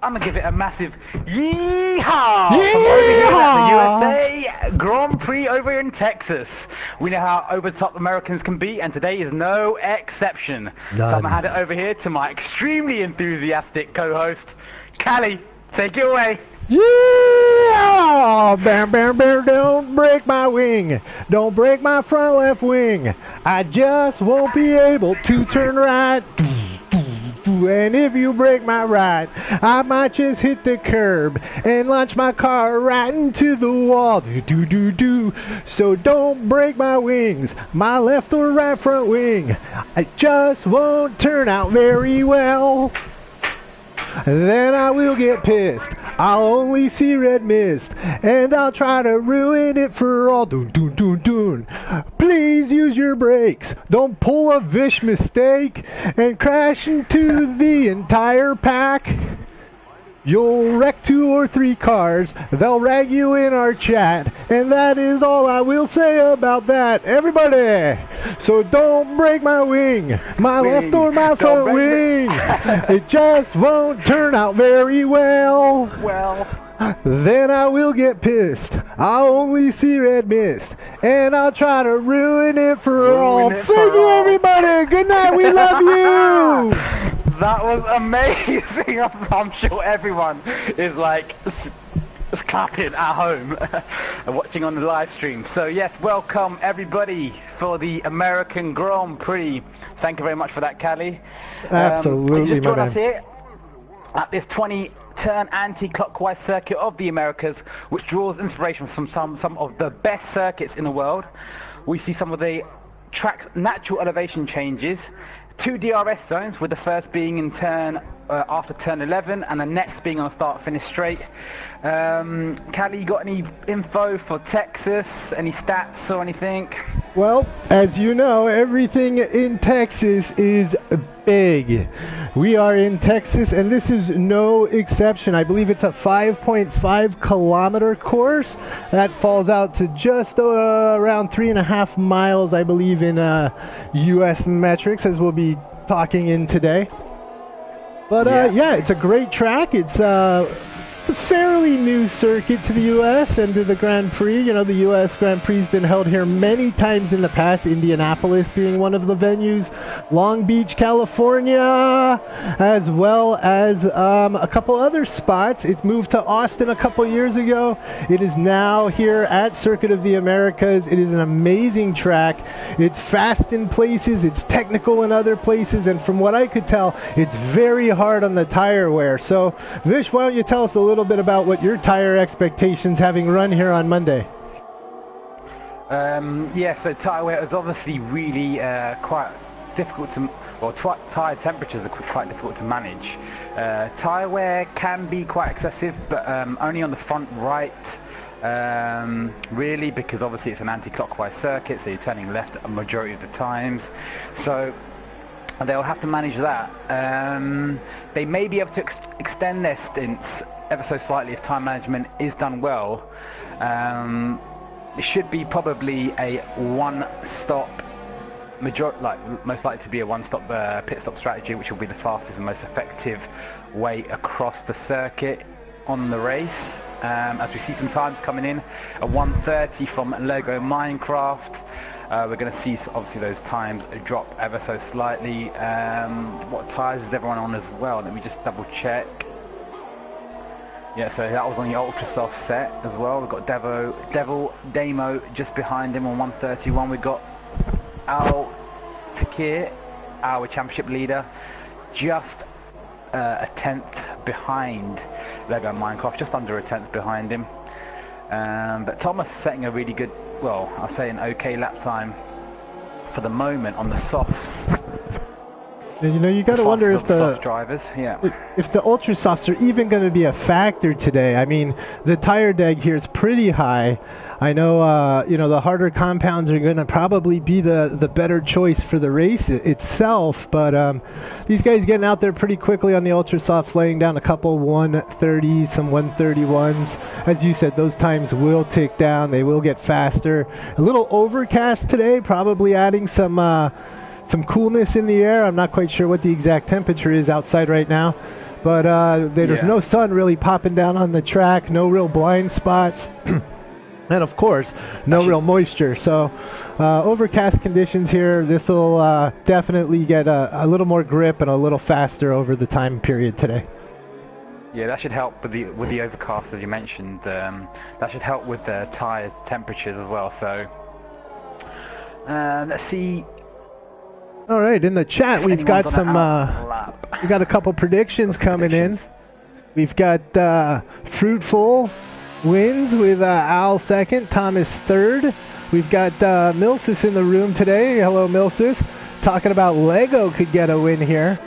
I'm gonna give it a massive yeehaw from over here Yeehaw! at the USA Grand Prix over in Texas. We know how over the top Americans can be, and today is no exception. So I'm gonna hand it over here to my extremely enthusiastic co-host, Callie. Take it away. Yeah! Bam, bam, bam, don't break my wing. Don't break my front left wing. I just won't be able to turn right. And if you break my right, I might just hit the curb and launch my car right into the wall. Do, do, do. So don't break my wings, my left or right front wing. I just won't turn out very well. Then I will get pissed. I'll only see red mist, and I'll try to ruin it for all. Doon, doon, doon, doon. Please use your brakes. Don't pull a Vish mistake and crash into the entire pack. You'll wreck 2 or 3 cars. They'll rag you in our chat. And that is all I will say about that. Everybody! So don't break my wing. My left or my front wing. It just won't turn out very well. Then I will get pissed. I'll only see red mist. And I'll try to ruin it for all. Thank you, everybody. Good night. We love you. That was amazing. I'm sure everyone is like clapping at home and watching on the live stream. So yes, welcome everybody for the American Grand Prix. Thank you very much for that, Callie. Absolutely, you just my joined man. us here at this 20-turn anti-clockwise circuit of the Americas, which draws inspiration from some of the best circuits in the world. We see some of the track's natural elevation changes. 2 DRS zones, with the first being in turn after turn 11 and the next being on a start-finish straight. Callie, you got any info for Texas? Any stats or anything? Well, as you know, everything in Texas is big. We are in Texas, and this is no exception. I believe it's a 5.5 kilometer course. That falls out to just around 3.5 miles, I believe, in U.S. metrics, as we'll be talking in today. But yeah, it's a great track. It's a fairly new circuit to the U.S. and to the Grand Prix. You know, the U.S. Grand Prix has been held here many times in the past, Indianapolis being one of the venues, Long Beach, California, as well as a couple other spots. It's moved to Austin a couple years ago. It is now here at Circuit of the Americas. It is an amazing track. It's fast in places, it's technical in other places, and from what I could tell, it's very hard on the tire wear. So, Vish, why don't you tell us a little bit about what your tire expectations having run here on Monday? Yeah, so tire wear is obviously really quite difficult to, well, tire temperatures are quite difficult to manage. Tire wear can be quite excessive, but only on the front right, really, because obviously it's an anti-clockwise circuit, so you're turning left a majority of the times. So they'll have to manage that. They may be able to extend their stints ever so slightly if time management is done well. It should be probably a one-stop, most likely to be a one-stop pit stop strategy, which will be the fastest and most effective way across the circuit on the race. As we see some times coming in, a 1:30 from Lego Minecraft. We're going to see obviously those times drop ever so slightly. What tires is everyone on as well? Let me just double check. Yeah, so that was on the ultra soft set as well. We've got Devil Damo just behind him on 131. We've got Al Takir, our championship leader, just a 10th behind Lego Minecraft, just under a 10th behind him. But Thomas setting a really good, well, I'll say an okay lap time for the moment on the softs. And you know, you got to wonder if the soft drivers, if the ultra softs are even going to be a factor today. I mean, the tire deg here is pretty high. I know, you know, the harder compounds are going to probably be the better choice for the race itself, but these guys getting out there pretty quickly on the ultra softs, laying down a couple 130s, some 131s. As you said, those times will tick down. They will get faster. A little overcast today, probably adding some coolness in the air. I'm not quite sure what the exact temperature is outside right now, but there's no sun really popping down on the track, no real blind spots. And of course, no real moisture. So overcast conditions here. This will definitely get a little more grip and a little faster over the time period today. Yeah, that should help with the overcast, as you mentioned. That should help with the tire temperatures as well. So let's see. All right, in the chat we've got some. We got a couple predictions coming in. We've got Fruitful wins with Al second, Thomas third. We've got Milsis in the room today. Hello, Milsis. Talking about Lego could get a win here.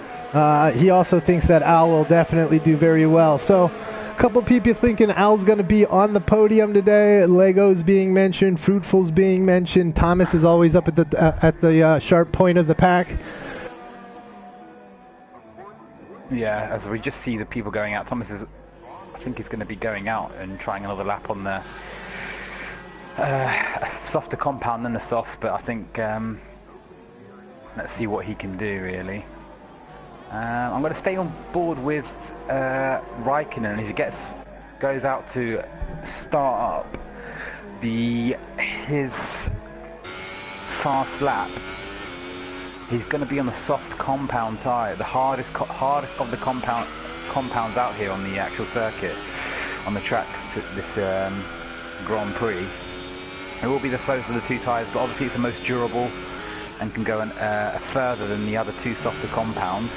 He also thinks that Al will definitely do very well. So a couple people thinking Al's going to be on the podium today. Lego's being mentioned. Fruitful's being mentioned. Thomas is always up at the sharp point of the pack. Yeah, as we just see the people going out, Thomas is, I think he's going to be going out and trying another lap on the softer compound than the softs, but I think let's see what he can do really. I'm going to stay on board with Raikkonen as he goes out to start up his fast lap. He's going to be on the soft compound tyre, the hardest of the compounds out here on the actual circuit, on the track to this Grand Prix. It will be the slowest of the two tyres, but obviously it's the most durable and can go further than the other two softer compounds.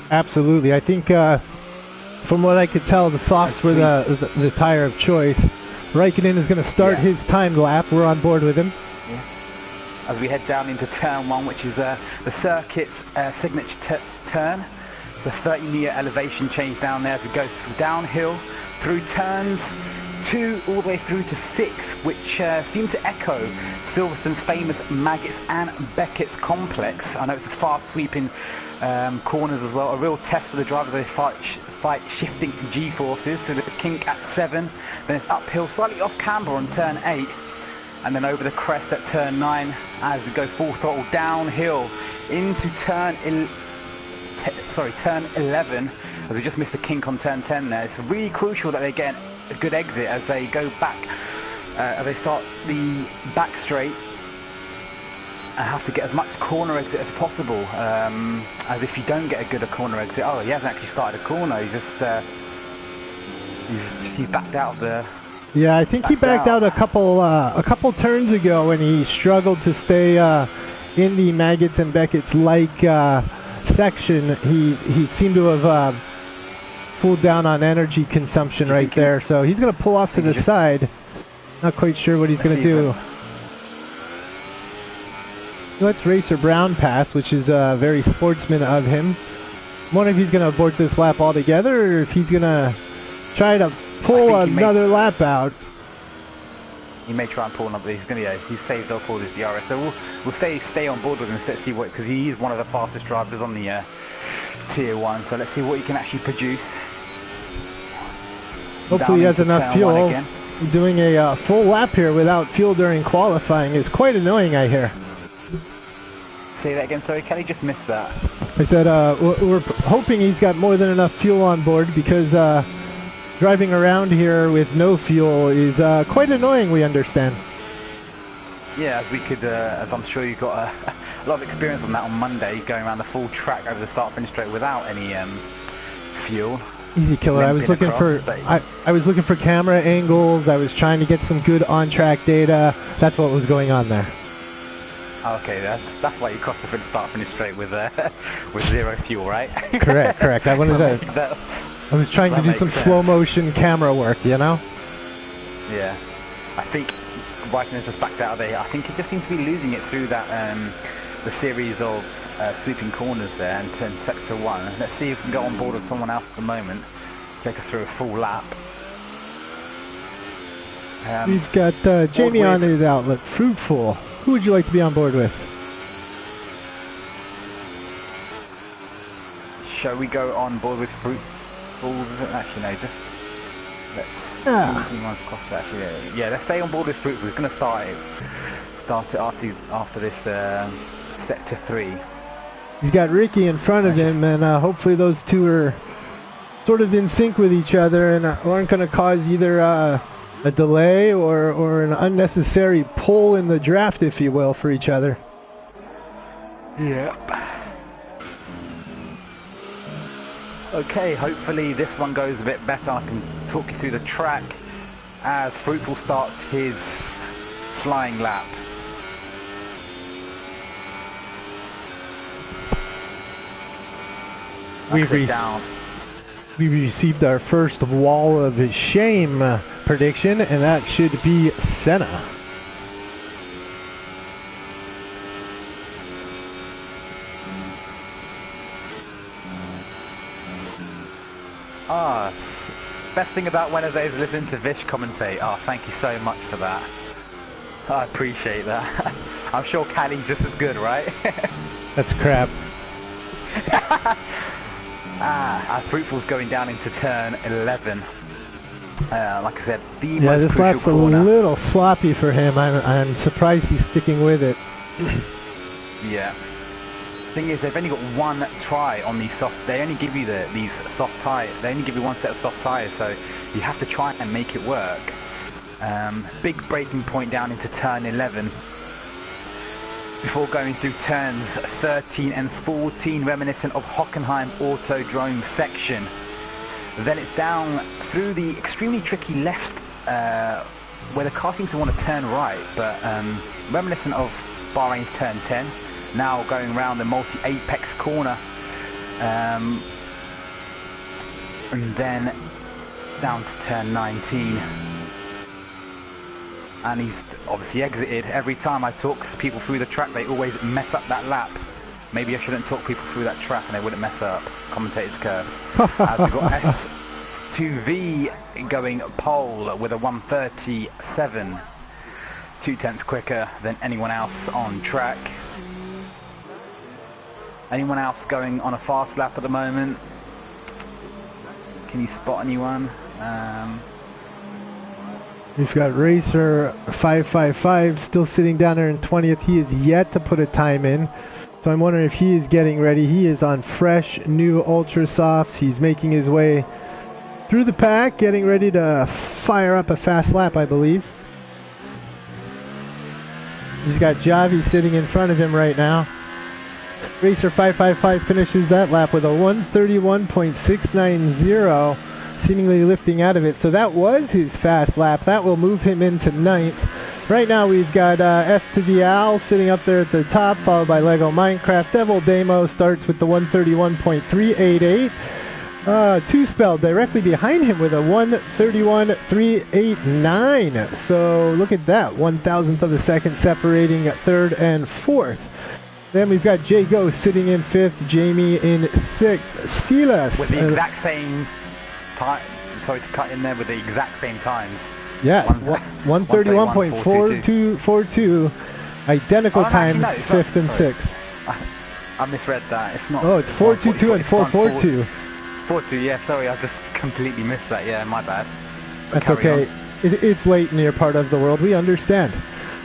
Absolutely. I think from what I could tell, the softs were the tyre of choice. Raikkonen is going to start his timed lap. We're on board with him. Yeah. As we head down into turn 1, which is the circuit's signature turn. It's a 30-meter elevation change down there as we go downhill through turns 2 all the way through to 6, which seem to echo Silverstone's famous Maggots and Beckett's complex. I know it's a fast sweeping corners as well, a real test for the drivers. They fight shifting G-forces. So the kink at 7, then it's uphill slightly off camber on turn 8, and then over the crest at turn 9 as we go full throttle downhill into turn 11, as we just missed the kink on turn 10 there. It's really crucial that they get a good exit as they go back, as they start the back straight, and have to get as much corner exit as possible, as if you don't get a good corner exit. Oh, he hasn't actually started a corner, he's just he's backed out of the... Yeah, I think he backed out a couple turns ago when he struggled to stay in the Maggots and Beckett's section. He seemed to have pulled down on energy consumption right there, so he's going to pull off to the side. Not quite sure what he's going to do. Let's Racer Brown pass, which is very sportsman of him. I wonder if he's going to abort this lap altogether, or if he's going to try to pull another lap out. He may try and pull another. He's saved up all his DRS, so we'll stay on board with him. Let's see what, because he is one of the fastest drivers on the Tier 1. So let's see what he can actually produce. Hopefully he has enough fuel. Doing a full lap here without fuel during qualifying is quite annoying, I hear. Say that again, sorry, Kelly, just missed that. I said we're hoping he's got more than enough fuel on board, because driving around here with no fuel is quite annoying, we understand. Yeah, as we could, as I'm sure you got a lot of experience on that on Monday, going around the full track over the start-finish straight without any fuel. Easy killer. I was looking I was looking for camera angles. I was trying to get some good on-track data. That's what was going on there. Okay, that's why you crossed the start-finish straight with zero fuel, right? Correct. I wanted to. I was trying to do some slow-motion camera work, you know? Yeah. I think Raikkonen's just backed out of there. I think he just seems to be losing it through that the series of sweeping corners there and turn sector 1. Let's see if we can go on board with someone else at the moment. Take us through a full lap. We've got Jamie on his outlet. Fruitful. Who would you like to be on board with? Shall we go on board with Fruitful? Actually, no, just let's cross that, actually. Yeah, let's stay on board with Fruitful. We're going to start it after this sector 3. He's got Ricky in front of him, and hopefully those two are sort of in sync with each other and aren't going to cause either a delay or an unnecessary pull in the draft, if you will, for each other. Yep. Okay, hopefully this one goes a bit better. I can talk you through the track as Fruitful starts his flying lap. We received our first wall of shame prediction, and that should be Senna. Best thing about Wednesday is listening to Vish commentate. Thank you so much for that. I appreciate that. I'm sure Callie's just as good, right? That's crap. Fruitful's going down into turn 11. Like I said, the most this crucial lap's corner. a little sloppy for him. I'm surprised he's sticking with it. Yeah. Thing is, they've only got one try on these soft. They only give you these soft tires. They only give you one set of soft tires, so you have to try and make it work. Big braking point down into turn 11. Before going through turns 13 and 14, reminiscent of Hockenheim Autodrome section. Then it's down through the extremely tricky left, where the car seems to want to turn right, but reminiscent of Bahrain's turn 10. Now going around the multi-apex corner, and then down to turn 19. And he's obviously exited. Every time I talk people through the track, they always mess up that lap. Maybe I shouldn't talk people through that track and they wouldn't mess up. Commentator's curse. As we've got S2V going pole with a 1:37, 2/10 quicker than anyone else on track. Anyone else going on a fast lap at the moment? Can you spot anyone? We've got Racer 555 still sitting down there in 20th. He is yet to put a time in. So I'm wondering if he is getting ready. He is on fresh, new Ultra Softs. He's making his way through the pack, getting ready to fire up a fast lap, I believe. He's got Javi sitting in front of him right now. Racer 555 finishes that lap with a 1:31.690, seemingly lifting out of it. So that was his fast lap. That will move him into 9th. Right now we've got S to the Al sitting up there at the top, followed by Lego Minecraft. Devil Demo starts with the 1:31.388. Two Spell directly behind him with a 1:31.389. So look at that, 1,000th of a second separating 3rd and 4th. Then we've got Jago sitting in 5th, Jamie in 6th, Silas with the exact same time. Sorry to cut in there, with the exact same times. Yeah, 1:31.4242. Identical times, actually, no, 5th and 6th. I misread that. It's not. Oh, it's 422 and 442. 4-2, yeah, sorry, I just completely missed that. Yeah, my bad. That's okay. It's late in your part of the world. We understand.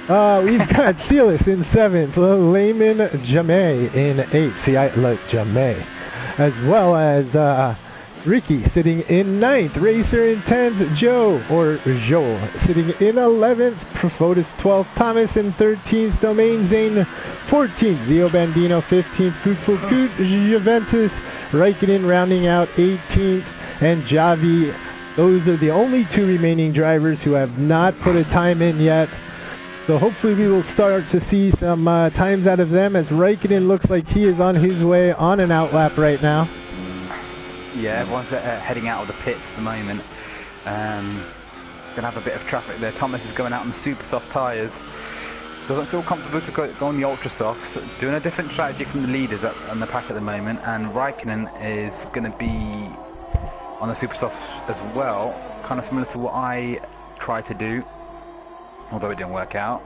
We've got Silas in 7th, Layman Jameh in 8th. See, I like Jameh. As well as Ricky sitting in 9th, Racer in 10th, Joe sitting in 11th, Profotis 12th, Thomas in 13th, Domain Zane 14th, Zio Bandino 15th, Fruitful Coot, Juventus, Raikkonen rounding out 18th, and Javi. Those are the only two remaining drivers who have not put a time in yet. So hopefully we will start to see some times out of them, as Raikkonen looks like he is on his way on an out lap right now. Yeah, everyone's heading out of the pits at the moment. Gonna have a bit of traffic there. Thomas is going out on the super soft tyres. Doesn't feel comfortable to go on the ultra softs. Doing a different strategy from the leaders on the pack at the moment, and Raikkonen is going to be on the super softs as well. Kind of similar to what I tried to do, although it didn't work out.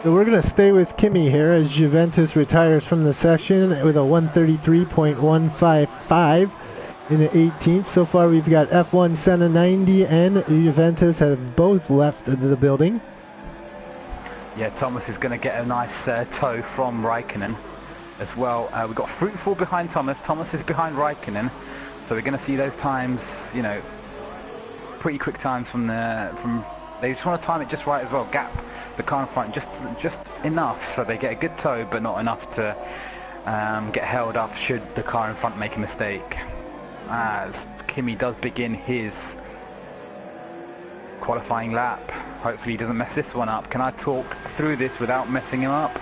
So we're going to stay with Kimi here as Juventus retires from the session with a 1:33.155. in the 18th. So far we've got F1 Senna 90 and Juventus have both left the building. Yeah, Thomas is going to get a nice tow from Raikkonen as well. We've got Fruitful behind Thomas. Thomas is behind Raikkonen. So we're going to see those times, you know, pretty quick times from they just want to time it just right as well. Gap the car in front just enough so they get a good tow, but not enough to get held up should the car in front make a mistake. As Kimi does begin his qualifying lap. Hopefully he doesn't mess this one up. Can I talk through this without messing him up?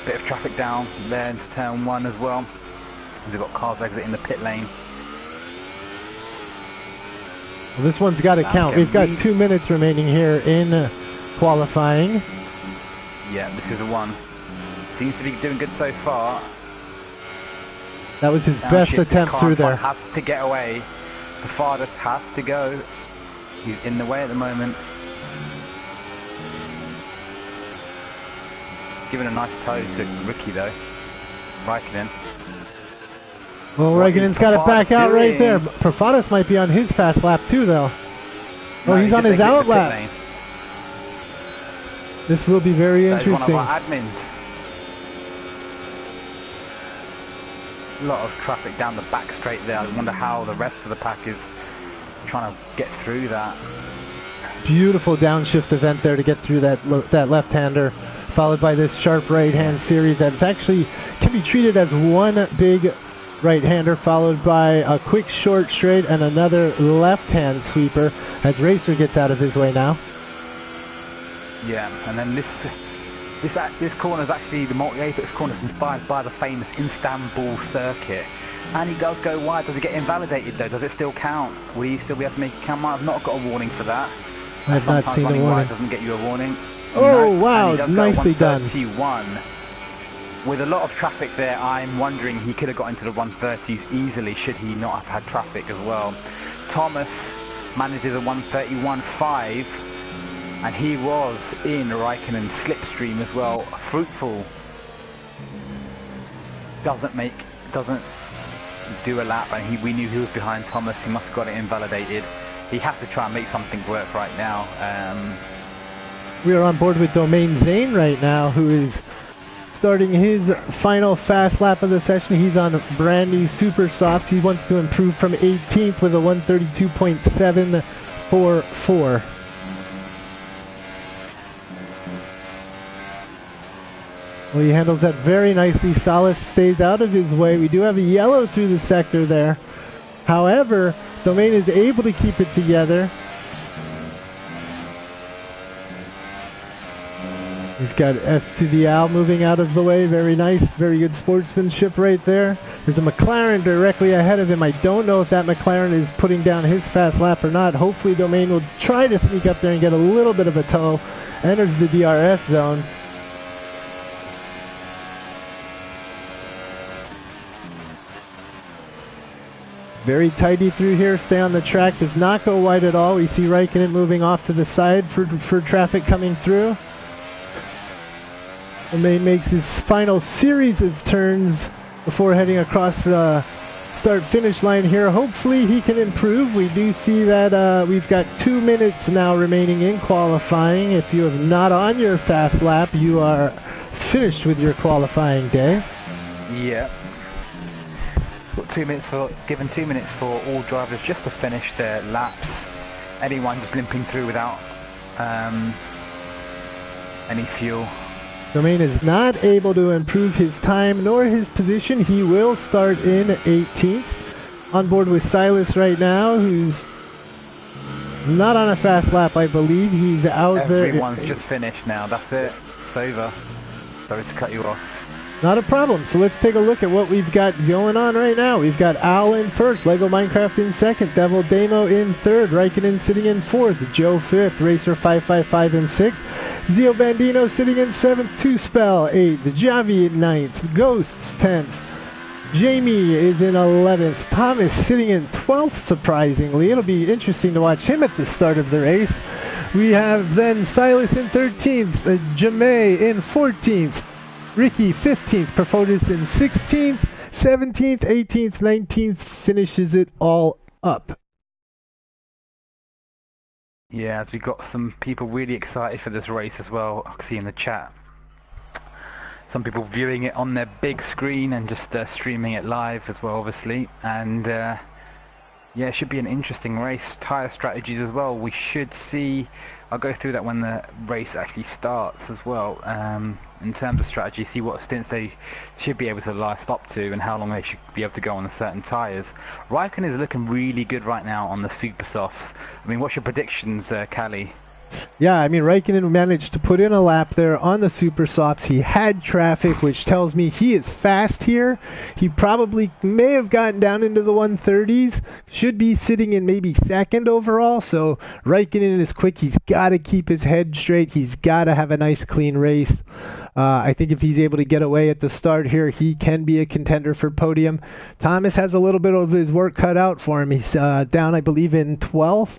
Bit of traffic down there into turn 1 as well. We've got cars exiting the pit lane. Well, this one's got to count. We've got 2 minutes remaining here in qualifying. Yeah, this is the one. Seems to be doing good so far. That was his best attempt through there. Has to get away. The farthest has to go. He's in the way at the moment. Giving a nice tow to Ricky though. Raikkonen. Well, Raikkonen's got it back out right there. Perfadas might be on his fast lap too though. Oh, no, he's on his out lap. This will be very interesting. That is one of our admins. A lot of traffic down the back straight there. I wonder how the rest of the pack is trying to get through that. Beautiful downshift event there to get through that left-hander, followed by this sharp right-hand series that actually can be treated as one big right-hander, followed by a quick short straight and another left-hand sweeper as Racer gets out of his way now. Yeah, and then this corner is actually the multi-apex corner is inspired by the famous Istanbul circuit. And he does go wide. Does it get invalidated though? Does it still count? Will he still be able to make it count? I've not got a warning for that. I've not seen a warning. Wide doesn't get you a warning. Oh no. Wow, nicely done. 131. With a lot of traffic there, I'm wondering he could have got into the 130s easily should he not have had traffic as well. Thomas manages a 131.5. And he was in Raikkonen's slipstream as well. Fruitful doesn't do a lap, and we knew he was behind Thomas. He must have got it invalidated. He has to try and make something work right now. We are on board with Domain Zane right now, who is starting his final fast lap of the session. He's on brand new super softs. He wants to improve from 18th with a 132.744. Well, he handles that very nicely. Salas stays out of his way. We do have a yellow through the sector there. However, Domain is able to keep it together. We've got S to the Al moving out of the way. Very nice. Very good sportsmanship right there. There's a McLaren directly ahead of him. I don't know if that McLaren is putting down his fast lap or not. Hopefully Domain will try to sneak up there and get a little bit of a tow. Enters the DRS zone. Very tidy through here, stay on the track, does not go wide at all. We see Raikkonen moving off to the side for traffic coming through. Domain makes his final series of turns before heading across the start-finish line here. Hopefully he can improve. We do see that we've got 2 minutes now remaining in qualifying. If you have not on your fast lap, you are finished with your qualifying day. Yeah. Given 2 minutes for all drivers just to finish their laps. Anyone just limping through without any fuel. Domain is not able to improve his time nor his position. He will start in 18th. On board with Silas right now, who's not on a fast lap, I believe. He's out there. Everyone's just finished now. That's it. It's over. Sorry to cut you off. Not a problem. So let's take a look at what we've got going on right now. We've got Al in first, Lego Minecraft in second, Devil Damo in third, Raikkonen sitting in fourth, Joe fifth, Racer 555 in sixth, Zio Bandino sitting in seventh, Two Spell eighth, Javi in ninth, Ghosts 10th, Jamie is in 11th, Thomas sitting in 12th, surprisingly. It'll be interesting to watch him at the start of the race. We have then Silas in 13th, Jamay in 14th, Ricky 15th, Perfotis in 16th, 17th, 18th, 19th finishes it all up. Yeah, as we got some people really excited for this race as well. I can see in the chat. Some people viewing it on their big screen and just streaming it live as well, obviously. And yeah, it should be an interesting race. Tyre strategies as well. We should see. I'll go through that when the race actually starts as well. In terms of strategy, see what stints they should be able to last up to and how long they should be able to go on certain tyres. Raikkonen is looking really good right now on the super softs. I mean, what's your predictions, Callie? Yeah, I mean, Raikkonen managed to put in a lap there on the super softs. He had traffic, which tells me he is fast here. He probably may have gotten down into the 130s. Should be sitting in maybe second overall. So Raikkonen is quick. He's got to keep his head straight. He's got to have a nice, clean race. I think if he's able to get away at the start here, he can be a contender for podium. Thomas has a little bit of his work cut out for him. He's down, I believe, in 12th.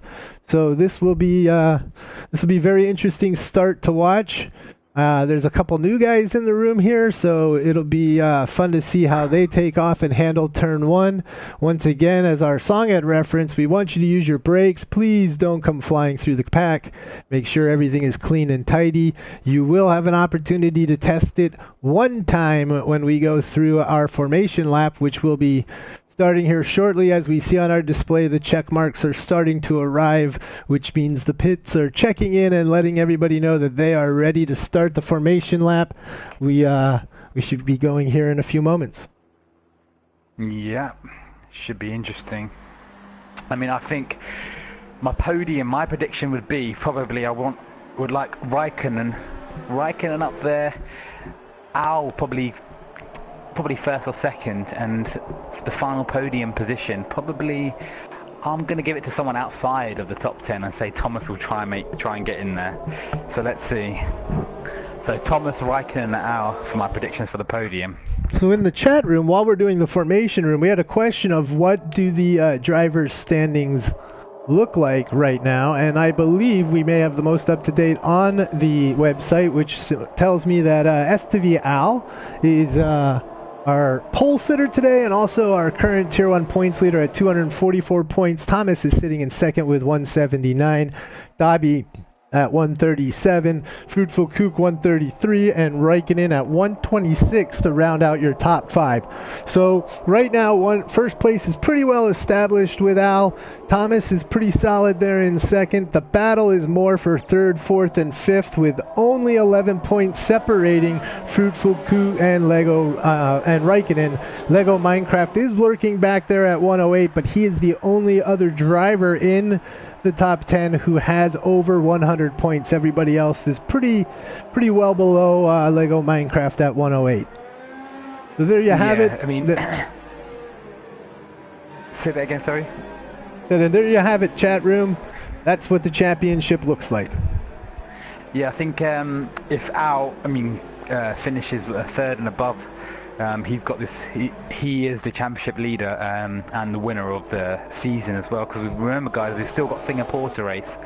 So this will be a very interesting start to watch. There's a couple new guys in the room here, so it'll be fun to see how they take off and handle turn one. Once again, as our song had referenced, we want you to use your brakes. Please don't come flying through the pack. Make sure everything is clean and tidy. You will have an opportunity to test it one time when we go through our formation lap, which will be starting here shortly. As we see on our display, the check marks are starting to arrive, which means the pits are checking in and letting everybody know that they are ready to start the formation lap. We should be going here in a few moments. Yeah, should be interesting. I mean, I think my prediction would be probably would like Raikkonen up there. Al probably first or second, and the final podium position probably I'm going to give it to someone outside of the top 10 and say Thomas will try and get in there. So let's see. So Thomas, Raikkonen and Al for my predictions for the podium. So in the chat room, while we're doing the formation room, we had a question of what do the drivers' standings look like right now, and I believe we may have the most up-to-date on the website, which tells me that STV Al is our pole sitter today, and also our current Tier 1 points leader at 244 points. Thomas is sitting in second with 179. Dobby at 137, Fruitful Kook 133, and Raikkonen at 126 to round out your top five. So right now, first place is pretty well established with Al. Thomas is pretty solid there in second. The battle is more for third, fourth, and fifth, with only 11 points separating Fruitful Kook and Lego and Raikkonen. Lego Minecraft is lurking back there at 108, but he is the only other driver in the top 10 who has over 100 points. Everybody else is pretty well below Lego Minecraft at 108. So there you have it. I mean, say that again, sorry. So then there you have it, chat room. That's what the championship looks like. Yeah, I think if Al, finishes third and above, he's got this. He is the championship leader and the winner of the season as well. Because remember, guys, we've still got Singapore to race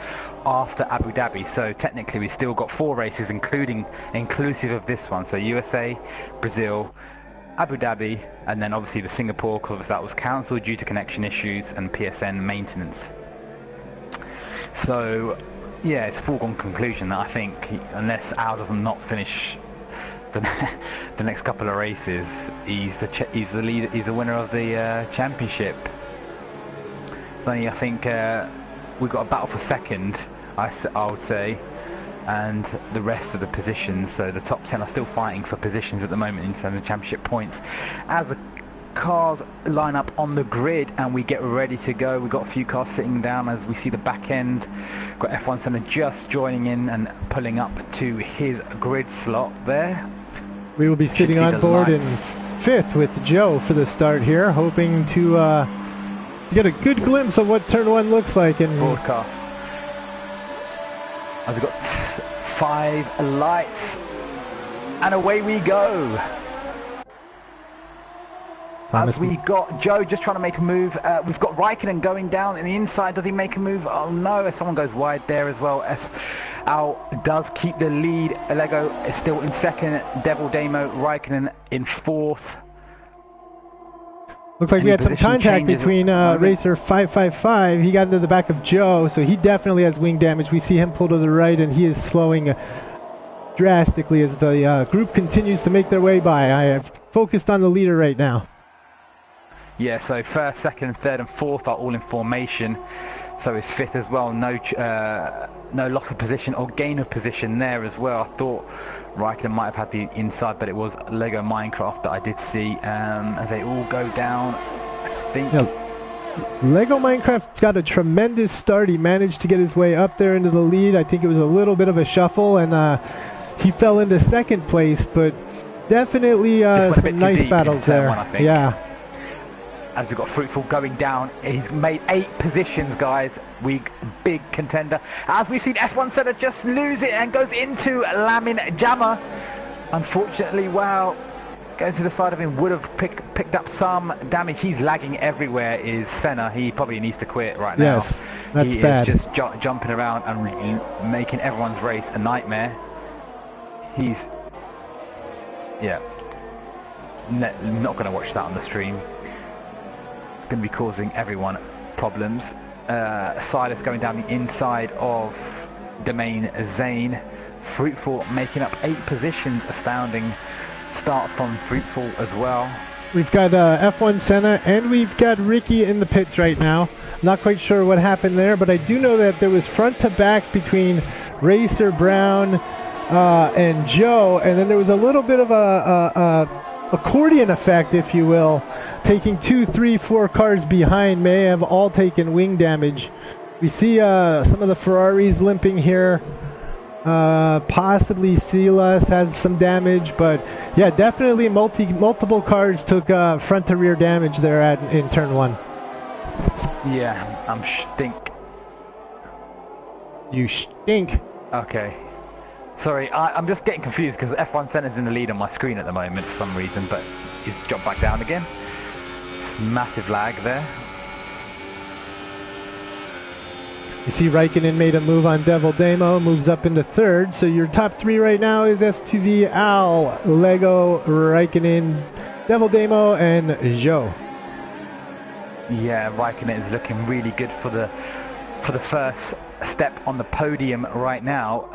after Abu Dhabi. So technically, we've still got 4 races, inclusive of this one. So USA, Brazil, Abu Dhabi, and then obviously the Singapore, because that was cancelled due to connection issues and PSN maintenance. So yeah, it's a foregone conclusion that I think unless Al does not finish the next couple of races, he's the leader, he's the winner of the championship. So I think we've got a battle for second, I would say, and the rest of the positions. So the top 10 are still fighting for positions at the moment in terms of championship points. As the cars line up on the grid and we get ready to go, we've got a few cars sitting down as we see the back end. Got F1 Center just joining in and pulling up to his grid slot there. We will be sitting on board in 5th with Joe for the start here, hoping to get a good glimpse of what turn 1 looks like in broadcast. As we've got 5 lights and away we go. As we got Joe just trying to make a move. We've got Raikkonen going down in the inside. Does he make a move? Oh no, someone goes wide there as well. Al does keep the lead. Lego is still in second. Devil Damo, Raikkonen in 4th. Looks like we had some contact between Racer 555. He got into the back of Joe, so he definitely has wing damage. We see him pull to the right, and he is slowing drastically as the group continues to make their way by. I have focused on the leader right now. Yeah, so first, second, third, and fourth are all in formation. So is fifth as well. No loss of position or gain of position there as well. I thought Raikkonen might have had the inside, but it was Lego Minecraft that I did see as they all go down. I think. Yeah. Lego Minecraft got a tremendous start. He managed to get his way up there into the lead. I think it was a little bit of a shuffle, and he fell into second place, but definitely some nice battles there. Yeah. As we've got Fruitful going down, he's made 8 positions, guys. Big contender. As we've seen F1 Senna just lose it and goes into Lamin Jammer. Unfortunately, wow, goes to the side of him, would have picked up some damage. He's lagging everywhere, is Senna. He probably needs to quit right now. Yes, that's he bad. Is just jumping around and making everyone's race a nightmare. He's, yeah, not going to watch that on the stream. Going to be causing everyone problems. Silas going down the inside of Domain Zane. Fruitful making up 8 positions. Astounding start from Fruitful as well. We've got F1 Senna and we've got Ricky in the pits right now. Not quite sure what happened there, but I do know that there was front to back between Racer Brown and Joe, and then there was a little bit of a accordion effect, if you will. Taking 2, 3, 4 cars behind may have all taken wing damage. We see some of the Ferraris limping here. Possibly Silas has some damage, but yeah, definitely multiple cars took front to rear damage there in turn 1. Yeah, I'm stink. You stink. Okay. Sorry, I'm just getting confused because F1 Senna's in the lead on my screen at the moment for some reason, but he's dropped back down again. Massive lag there. You see Raikkonen made a move on Devil Demo, moves up into third. So your top 3 right now is S2V, Al, Lego, Raikkonen, Devil Demo, and Joe. Yeah, Raikkonen is looking really good for the first step on the podium right now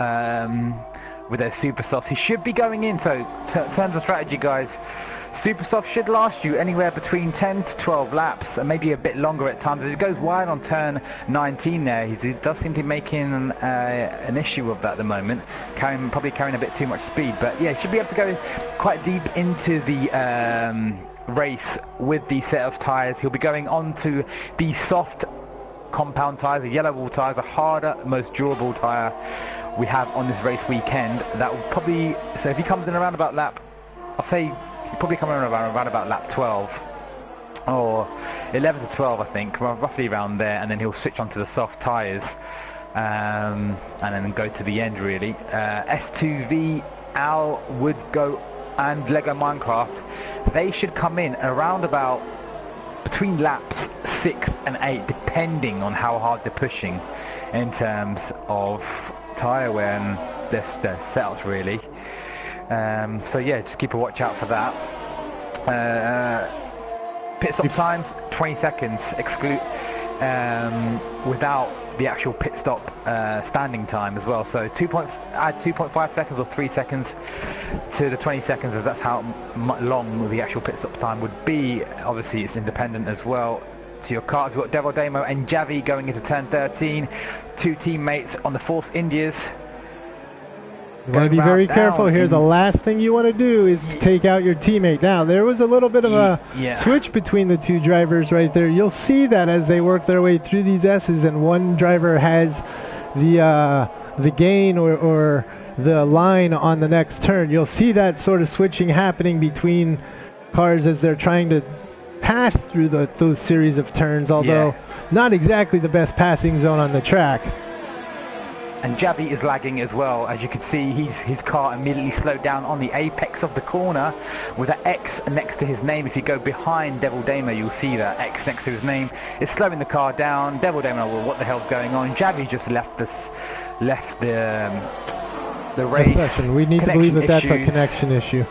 with those super softs. He should be going in. So in terms of strategy, guys, super soft should last you anywhere between 10 to 12 laps, and maybe a bit longer at times. As he goes wide on turn 19 there, he does seem to be making an issue of that at the moment, probably carrying a bit too much speed. But yeah, he should be able to go quite deep into the race with the set of tyres. He'll be going on to the soft compound tyres, the yellow wall tyres, a harder, most durable tyre we have on this race weekend. That will probably, so if he comes in around about lap, I'll say he'll probably come around about lap 12 or 11 to 12, I think, roughly around there, and then he'll switch onto the soft tyres and then go to the end really. S2V, Al would go, and Lego Minecraft, they should come in around about between laps 6 and 8, depending on how hard they're pushing in terms of tyre wear and their setups really. So yeah, just keep a watch out for that. Pit stop times 20 seconds without the actual pit stop standing time as well. So add 2.5 seconds or 3 seconds to the 20 seconds, as that's how long the actual pit stop time would be. Obviously it's independent as well to your cars. We've got Devil Demo and Javi going into turn 13, 2 teammates on the Force Indias. You want to be very careful here. The last thing you want to do is take out your teammate. Now, there was a little bit of a switch between the 2 drivers right there. You'll see that as they work their way through these S's, and one driver has the gain or the line on the next turn. You'll see that sort of switching happening between cars as they're trying to pass through those series of turns, although not exactly the best passing zone on the track. And Javi is lagging as well. As you can see, his car immediately slowed down on the apex of the corner with an X next to his name. If you go behind Devil Demo, you'll see that X next to his name. It's slowing the car down. Devil Demo, well, what the hell's going on? Javi just left the race. We need to believe that that's a connection issue.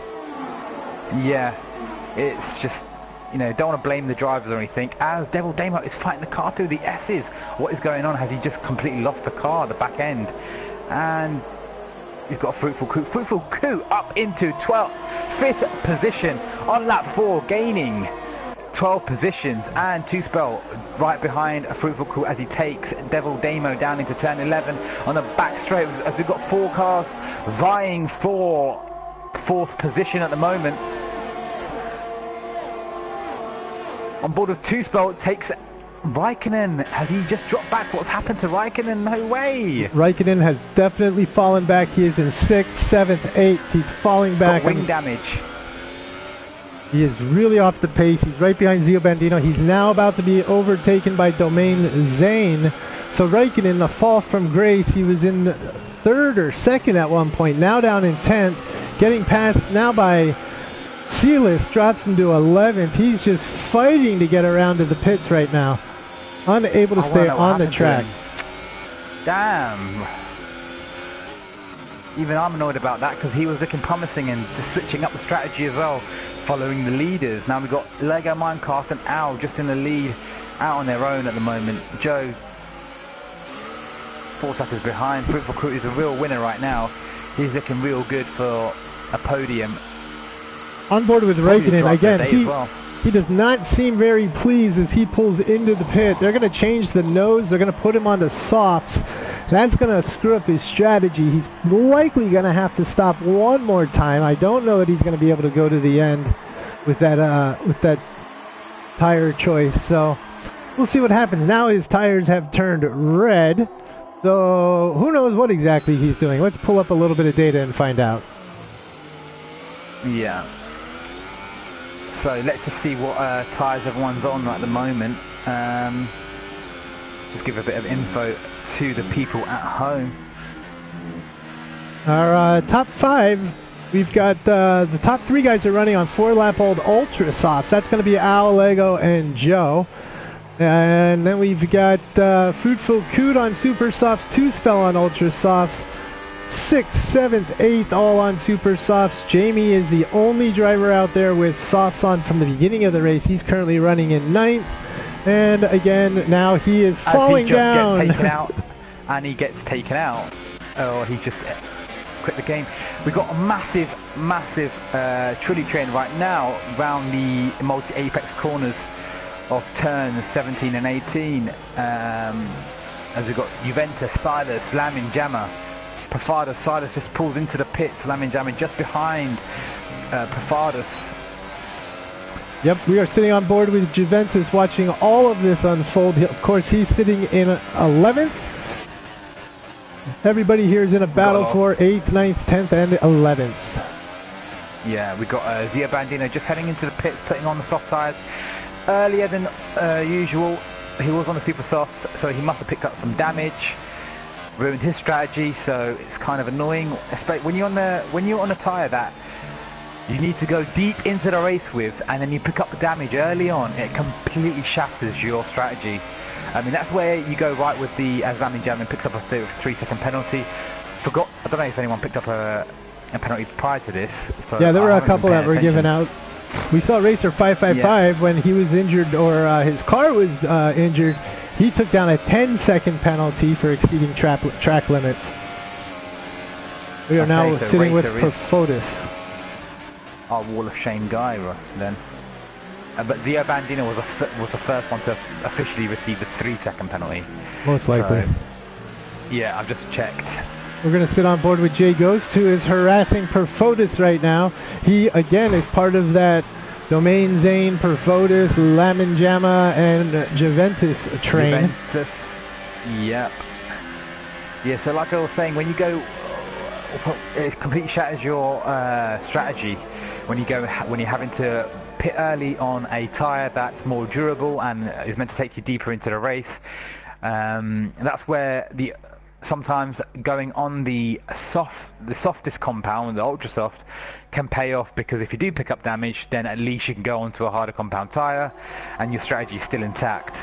Yeah, it's just you know, don't want to blame the drivers or anything, as Devil Damo is fighting the car through the S's. What is going on? Has he just completely lost the car, the back end? And he's got a Fruitful Coup. Fruitful Coup up into 5th position on lap 4, gaining 12 positions, and Two Spell right behind a Fruitful Coup as he takes Devil Damo down into turn 11 on the back straight, as we've got 4 cars vying for 4th position at the moment. On board with Two Spell takes Raikkonen. Has he just dropped back? What's happened to Raikkonen? No way. Raikkonen has definitely fallen back. He is in 6th, 7th, 8th. He's falling back. Got wing damage. He is really off the pace. He's right behind Zio Bandino. He's now about to be overtaken by Domain Zane. So Raikkonen, the fall from grace, he was in 3rd or 2nd at one point, now down in 10th, getting passed now by Sealis, drops him to 11th. He's just fighting to get around to the pits right now, unable to stay on the track. Damn. Even I'm annoyed about that, because he was looking promising and just switching up the strategy as well, following the leaders. Now we've got Lego Minecraft and Al just in the lead, out on their own at the moment. Joe, 4 seconds behind. Fruitful Coup is a real winner right now. He's looking real good for a podium. On board with Raikkonen again. He does not seem very pleased as he pulls into the pit. They're going to change the nose. They're going to put him onto softs. That's going to screw up his strategy. He's likely going to have to stop one more time. I don't know that he's going to be able to go to the end with that tire choice. So we'll see what happens. Now his tires have turned red. So who knows what exactly he's doing. Let's pull up a little bit of data and find out. Yeah. So let's just see what tyres everyone's on at the moment. Just give a bit of info to the people at home. Our top 5, we've got the top 3 guys are running on 4-lap-old Ultra Softs. That's going to be Al, Lego, and Joe. And then we've got Fruitful Coup on Super Softs, Two Spell on Ultra Softs, 6th, 7th, 8th all on Super Softs. Jamie is the only driver out there with softs on from the beginning of the race. He's currently running in 9th. And again, now he is falling down. Gets taken out, and he gets taken out. Oh, he just quit the game. We've got a massive trolley train right now around the multi-apex corners of turns 17 and 18. As we've got Juventus, Silas, Lamin Jammer, Prefados. Silas just pulls into the pits. Lamin Jammer just behind Prefados. Yep, we are sitting on board with Juventus watching all of this unfold. Of course, he's sitting in 11th. Everybody here is in a battle for 8th, 9th, 10th, and 11th. Yeah, we got Zia Bandino just heading into the pits, putting on the soft tyres earlier than usual. He was on the super softs, so he must have picked up some damage, ruined his strategy. So it's kind of annoying, especially when you're on a tyre that you need to go deep into the race with, and then you pick up the damage early on. It completely shatters your strategy. I mean, that's where you go right with the Lamin Jammer picks up a 3-second penalty. I don't know if anyone picked up a penalty prior to this. So yeah, there were a couple that were given out. We saw Racer 555 when he was injured, or his car was injured. He took down a 10-second penalty for exceeding track limits. We are now sitting with Prefados. Our Wall of Shame guy then. But Zio Bandino was the first one to officially receive the 3-second penalty. Most likely. So, yeah, I've just checked. We're going to sit on board with Jay Ghost, who is harassing Prefados right now. He, again, is part of that Domain Zane, Prefados, Lamin Jammer, and Juventus train. Juventus, yep. Yeah, so like I was saying, when you go, it completely shatters your strategy when you're having to pit early on a tyre that's more durable and is meant to take you deeper into the race. That's where sometimes going on the softest compound, the ultra soft, can pay off, because if you do pick up damage, then at least you can go onto a harder compound tyre and your strategy is still intact.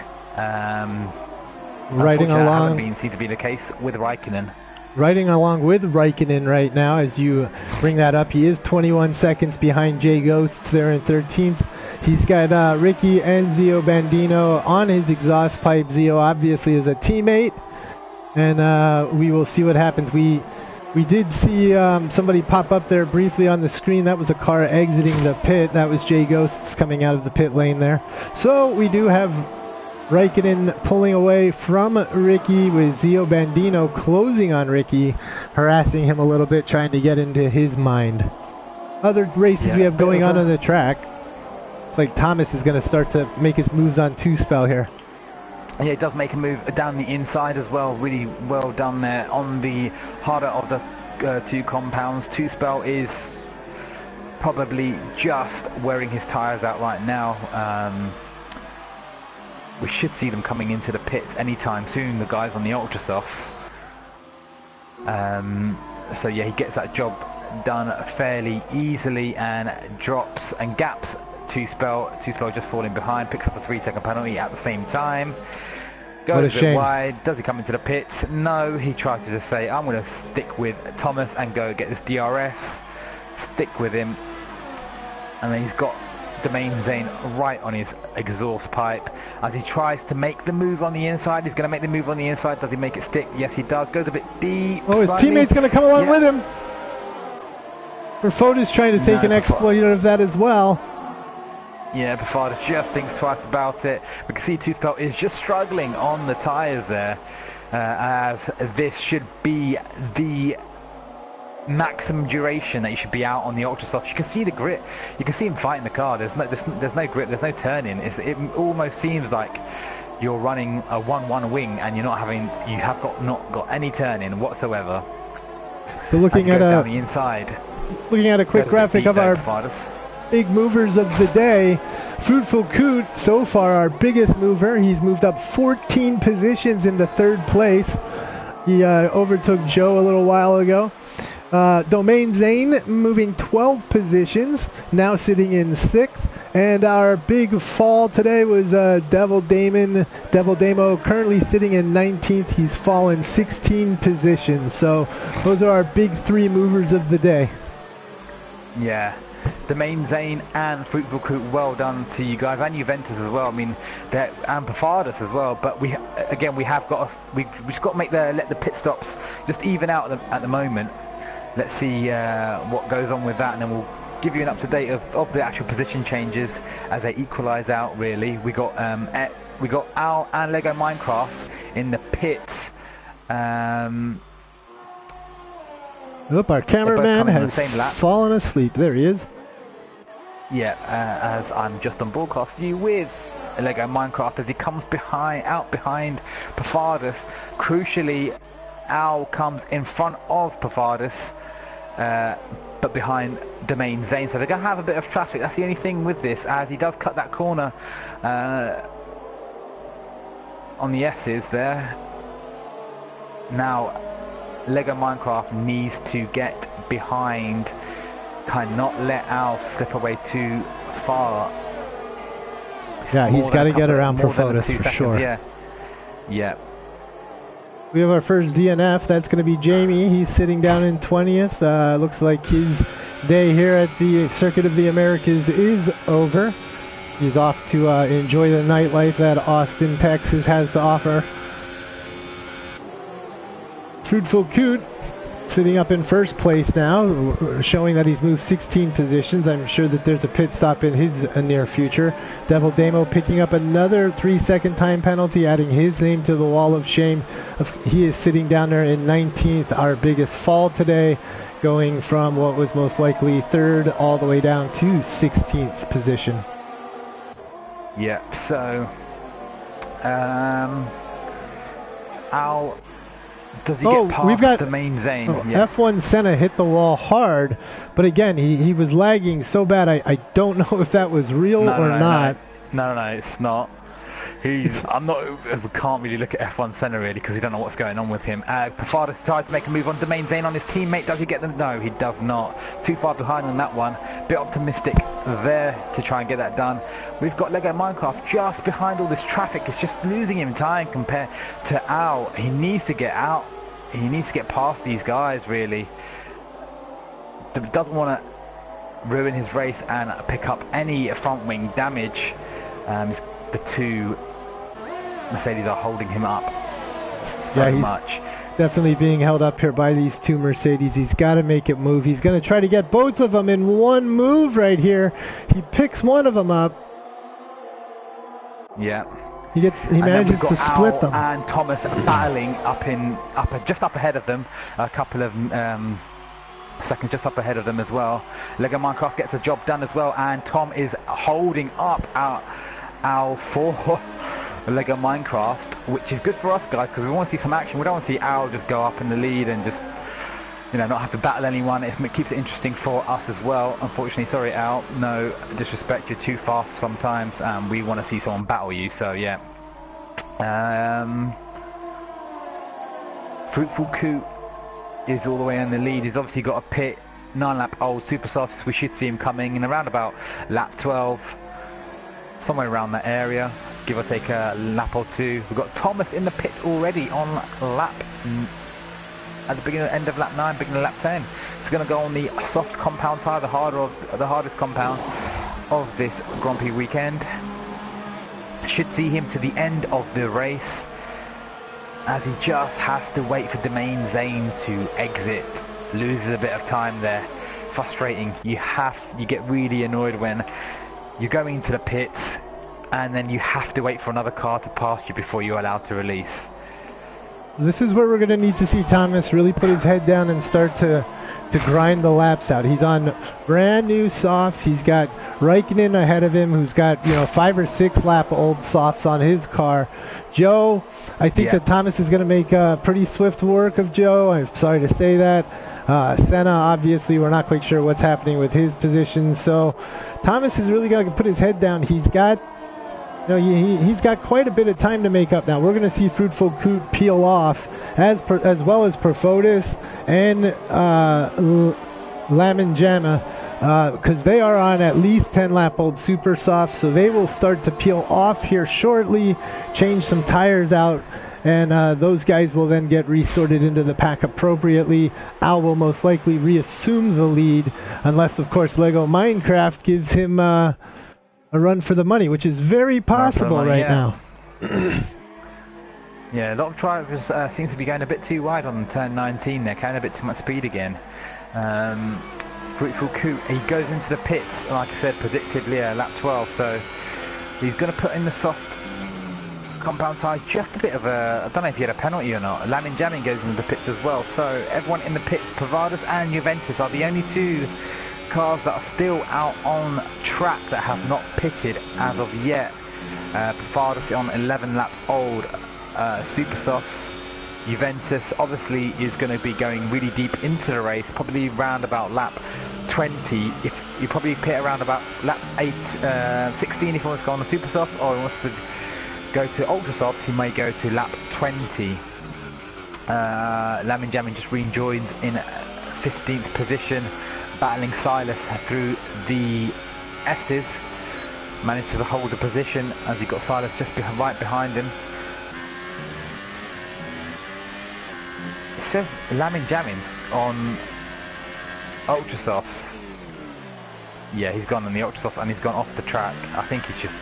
Riding along, seems to be the case with Raikkonen. Riding along with Raikkonen right now, as you bring that up, he is 21 seconds behind Jay Ghosts there in 13th. He's got Ricky and Zio Bandino on his exhaust pipe. Zio obviously is a teammate, and we will see what happens. We did see somebody pop up there briefly on the screen. That was a car exiting the pit. That was Jay Ghosts coming out of the pit lane there. So we do have Raikkonen pulling away from Ricky, with Zio Bandino closing on Ricky, harassing him a little bit, trying to get into his mind. Other races we have going on the track. It's like Thomas is going to start to make his moves on two-spell here. Yeah, he does make a move down the inside as well. Really well done there on the harder of the two compounds. Two-spell is probably just wearing his tyres out right now. We should see them coming into the pits anytime soon, the guys on the Ultra Softs. So yeah, he gets that job done fairly easily and drops and gaps two-spell just falling behind, picks up a 3-second penalty at the same time. Goes a bit wide. Does he come into the pits? No, he tries to just say, I'm going to stick with Thomas and go get this DRS. Stick with him. And then he's got Domain Zane right on his exhaust pipe as he tries to make the move on the inside. He's going to make the move on the inside. Does he make it stick? Yes, he does. Goes a bit deep. Oh, his teammate's going to come along with him. Perfoda's trying to take an exploit of that as well. Yeah, Perfoda just thinks twice about it. We can see Toothbelt is just struggling on the tyres there, as this should be the maximum duration that you should be out on the Ultra Soft. You can see the grit. You can see him fighting the car. There's no grip. There's no turning. It almost seems like you're running a 1-1 wing and you're not having. You have not got any turning whatsoever. So looking at down the inside. Looking at a quick graphic of our big movers of the day. Fruitful Coot, so far our biggest mover. He's moved up 14 positions into third place. He overtook Joe a little while ago. Domain Zane moving 12 positions, now sitting in 6th. And our big fall today was Devil Damo, currently sitting in 19th. He's fallen 16 positions. So those are our big three movers of the day. Yeah. Domain Zane and Fruitful Coot, well done to you guys, and Juventus as well. I mean, and Perfodas as well. But we have got we just got to let the pit stops just even out at the moment. Let's see what goes on with that, and then we'll give you an up-to-date of the actual position changes as they equalise out. Really, we got Al and Lego Minecraft in the pits. Our cameraman has fallen asleep. There he is. Yeah, as I'm just on broadcast view with Lego Minecraft as he comes out behind Perfodas. Crucially, Al comes in front of Perfodas, but behind Domain Zane. So they're going to have a bit of traffic. That's the only thing with this, as he does cut that corner on the S's there. Now, Lego Minecraft needs to get behind, kind of not let Al slip away too far. Yeah, he's got to get around Perfodas for sure. Yeah. We have our first DNF. That's going to be Jamie. He's sitting down in 20th. Looks like his day here at the Circuit of the Americas is over. He's off to enjoy the nightlife that Austin, Texas has to offer. Fruitful Coot sitting up in first place now, showing that he's moved 16 positions. I'm sure that there's a pit stop in his near future. Devil Damo picking up another 3-second time penalty, adding his name to the wall of shame. He is sitting down there in 19th, our biggest fall today, going from what was most likely 3rd all the way down to 16th position. Yep, so Al, does he get past Domain Zane? F1 Senna hit the wall hard, but again, he was lagging so bad, I don't know if that was real or not. No, it's not. We can't really look at F1 Senna really, because we don't know what's going on with him. Perfodas tries to make a move on Domain Zane on his teammate. Does he get them? No, he does not. Too far behind on that one. Bit optimistic there to try and get that done. We've got Lego Minecraft just behind all this traffic. It's just losing him time compared to Al. He needs to get out. He needs to get past these guys really. Doesn't want to ruin his race and pick up any front wing damage. The two Mercedes are holding him up so much. Definitely being held up here by these two Mercedes. He's got to make it move. He's going to try to get both of them in one move right here. He picks one of them up. Yeah. He manages to split them. And Thomas battling just up ahead of them. A couple of seconds just up ahead of them as well. Lego Minecraft gets the job done as well, and Tom is holding up Al for Lego Minecraft, which is good for us guys because we want to see some action. We don't want to see Al just go up in the lead and just, you know, not have to battle anyone. It keeps it interesting for us as well. Unfortunately, sorry Al, no disrespect, you're too fast sometimes, and we want to see someone battle you. So yeah. Fruitful Coot is all the way in the lead. He's obviously got a pit, 9-lap-old super softs. We should see him coming in around about lap 12, somewhere around that area, give or take a lap or two. We've got Thomas in the pit already on lap at the end of lap 9, beginning of lap 10. It's going to go on the soft compound tyre, the hardest compound of this Grand Prix weekend. Should see him to the end of the race, as he just has to wait for Domain Zane to exit. Loses a bit of time there. Frustrating. You get really annoyed when you're going into the pits and then you have to wait for another car to pass you before you're allowed to release. This is where we're going to need to see Thomas really put his head down and start to grind the laps out. He's on brand new softs. He's got Raikkonen ahead of him, who's got 5 or 6 lap old softs on his car. Joe, I think that Thomas is going to make pretty swift work of Joe. I'm sorry to say that. Senna, obviously, we're not quite sure what's happening with his position. So Thomas is really going to put his head down. He's got he's got quite a bit of time to make up now. We're going to see Fruitful Coot peel off, as well as Perfotis and Lamin Jamma, because they are on at least 10-lap-old super soft, so they will start to peel off here shortly, change some tires out, and those guys will then get resorted into the pack appropriately. Al will most likely reassume the lead, unless, of course, Lego Minecraft gives him a run for the money, which is very possible now. Yeah, a lot of drivers seem to be going a bit too wide on turn 19. They're carrying a bit too much speed again. Fruitful Coot, he goes into the pits, like I said, predictably lap 12, so he's going to put in the soft compound tyre. Just a bit of a, I don't know if he had a penalty or not. Lamin Jamming goes into the pits as well, so everyone in the pits, Provadas and Juventus, are the only two cars that are still out on track that have not pitted as of yet. Provadas on 11 laps old super softs. Juventus obviously is going to be going really deep into the race, probably around about lap 20. If you probably pit around about lap 16 if he wants to go on the super softs, or he wants to go to ultra softs, he may go to lap 20. Lamin Jamming just rejoins in 15th position, battling Silas through the S's. Managed to hold the position as he got Silas just right behind him. It says Lamin Jamming on ultra softs. Yeah, he's gone on the ultra softs and he's gone off the track. I think he's just,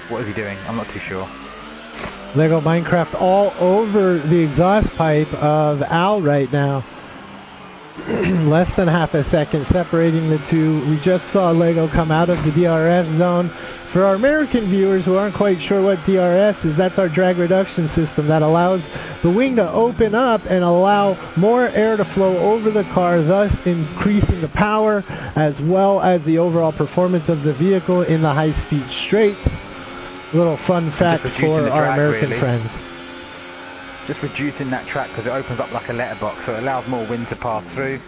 what is he doing? I'm not too sure. Lego Minecraft all over the exhaust pipe of Al right now. Less than half a second separating the two. We just saw Lego come out of the DRS zone. For our American viewers who aren't quite sure what DRS is, that's our drag reduction system that allows the wing to open up and allow more air to flow over the car, thus increasing the power as well as the overall performance of the vehicle in the high-speed straights. Little fun fact for our American friends. Just reducing that track because it opens up like a letterbox, so it allows more wind to pass through.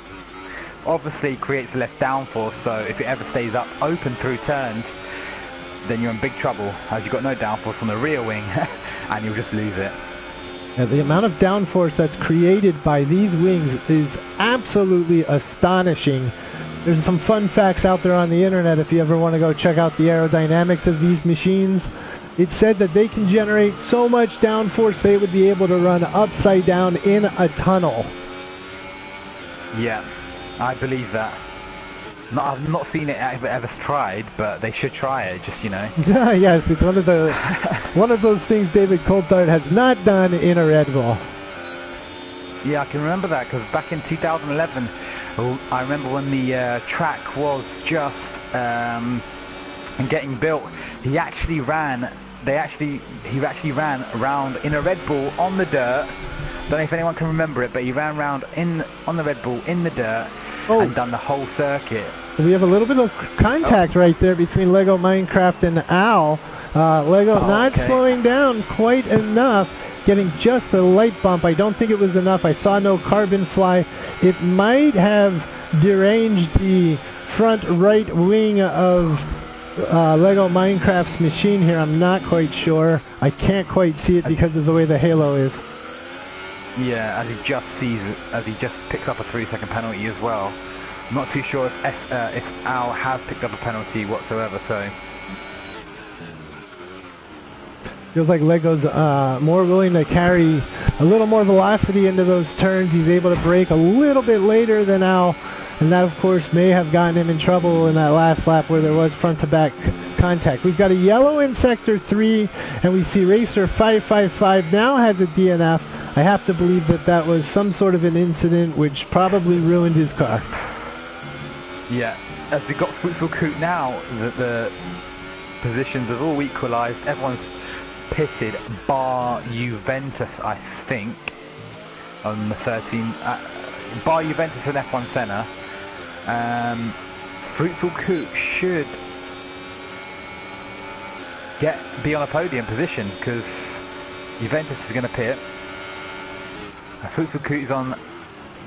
Obviously creates less downforce, so if it ever stays up open through turns, then you're in big trouble, as you've got no downforce on the rear wing and you'll just lose it. The amount of downforce that's created by these wings is absolutely astonishing. There's some fun facts out there on the internet if you ever want to go check out the aerodynamics of these machines. It said that they can generate so much downforce they would be able to run upside down in a tunnel. Yeah, I believe that. I've not seen it ever tried, but they should try it. Just Yes, it's one of those things David Coulthard has not done in a Red Bull. Yeah, I can remember that because back in 2011, I remember when the track was just getting built. He actually ran. He actually ran around in a Red Bull on the dirt. Don't know if anyone can remember it, but he ran around on the Red Bull in the dirt and done the whole circuit. We have a little bit of contact right there between Lego Minecraft and Al. Lego not slowing down quite enough, getting just a light bump. I don't think it was enough. I saw no carbon fly. It might have deranged the front right wing of Lego Minecraft's machine here. I'm not quite sure. I can't quite see it because of the way the halo is. Yeah, as he just picks up a 3-second penalty as well. I'm not too sure if Al has picked up a penalty whatsoever, so... Feels like Lego's more willing to carry a little more velocity into those turns. He's able to brake a little bit later than Al, and that of course may have gotten him in trouble in that last lap where there was front-to-back contact. We've got a yellow in Sector 3, and we see Racer 555 now has a DNF. I have to believe that that was some sort of an incident which probably ruined his car. Yeah, as we got Fruitful Coot now, the positions have all equalised. Everyone's pitted, bar Juventus, I think, on the 13. Bar Juventus and F1 Senna. Fruitful Coot should be on a podium position because Juventus is going to pit. Fruitful Coot is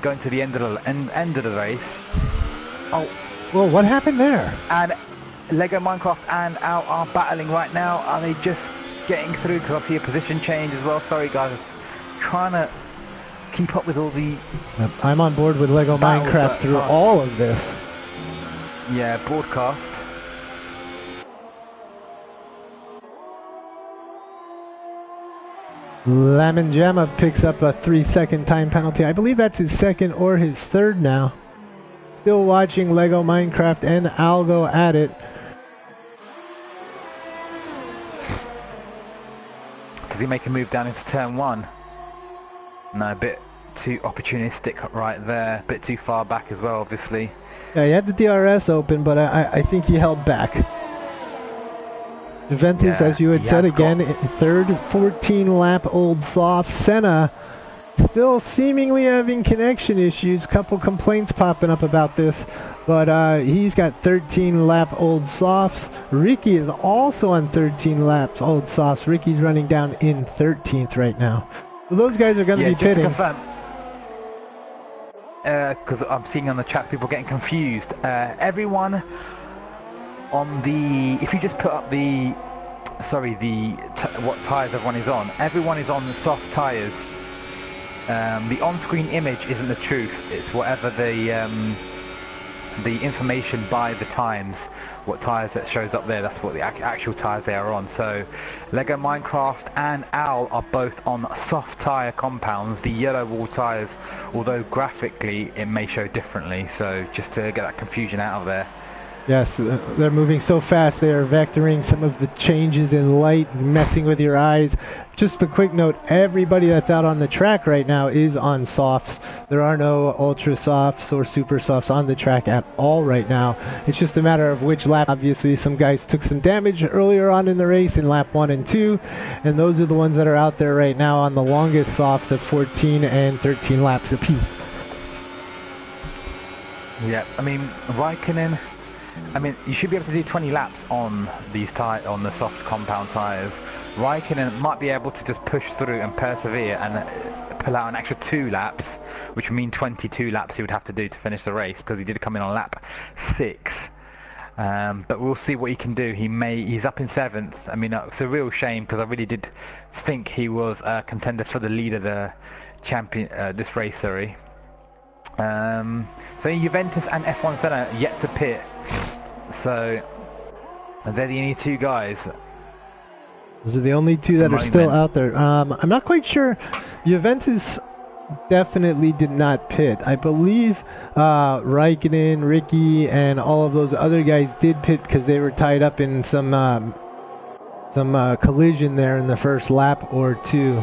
going to the end of the race. Oh, well, what happened there? And Lego Minecraft and Al are battling right now. Are they just getting through? Because I see a position change as well. Sorry guys, trying to keep up with all the... I'm on board with Lego Minecraft through all of this. Yeah, broadcast. Lemon Gemma picks up a 3-second time penalty. I believe that's his second or his third now. Still watching Lego Minecraft and Al go at it. Does he make a move down into turn 1? No, a bit too opportunistic right there. A bit too far back as well, obviously. Yeah, he had the DRS open, but I think he held back. Juventus, as you had said again, third 14-lap-old soft. Senna still seemingly having connection issues. Couple complaints popping up about this, but he's got 13-lap-old softs. Ricky is also on 13-lap-old softs. Ricky's running down in 13th right now. So those guys are going to be pitting. Because I'm seeing on the chat people getting confused. Everyone on the... If you just put up the... Sorry, what tyres everyone is on. Everyone is on the soft tyres. The on-screen image isn't the truth. It's whatever the information by the times, what tyres that shows up there, that's what the actual tyres they are on. So Lego Minecraft and Al are both on soft tyre compounds, the yellow wall tyres, although graphically it may show differently, so just to get that confusion out of there. Yes, they're moving so fast, they are vectoring some of the changes in light, messing with your eyes. Just a quick note, everybody that's out on the track right now is on softs. There are no ultra softs or super softs on the track at all right now. It's just a matter of which lap. Obviously, some guys took some damage earlier on in the race in lap 1 and 2, and those are the ones that are out there right now on the longest softs at 14 and 13 laps apiece. Yeah, I mean, Raikkonen... I mean, you should be able to do 20 laps on these on the soft compound tyres. Raikkonen might be able to just push through and persevere and pull out an extra 2 laps, which would mean 22 laps he would have to do to finish the race, because he did come in on lap 6. But we'll see what he can do. He's up in 7th. I mean, it's a real shame, because I really did think he was a contender for the lead of the this race, sorry. So Juventus and F1 Senna yet to pit, so they're the only 2 guys. Those are the only 2 that are still out there. I'm not quite sure. Juventus definitely did not pit. I believe Raikkonen, Ricky, and all of those other guys did pit because they were tied up in some collision there in the first lap or two.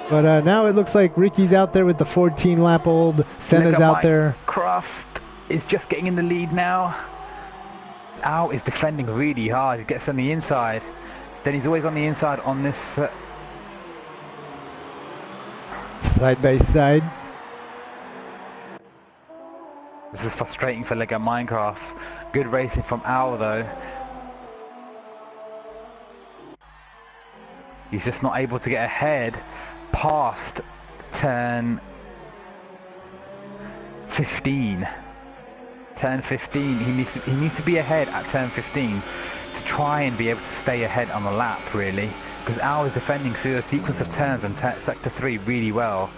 But now it looks like Ricky's out there with the 14-lap-old. Senna's out there. Kraft is just getting in the lead now. Al is defending really hard. He gets on the inside. Then he's always on the inside on this... side by side. This is frustrating for Lego Minecraft. Good racing from Al though. He's just not able to get ahead past turn 15. Turn 15. He needs to be ahead at turn 15 to try and be able to stay ahead on the lap, really. Because Al is defending through the sequence of turns and sector 3 really well.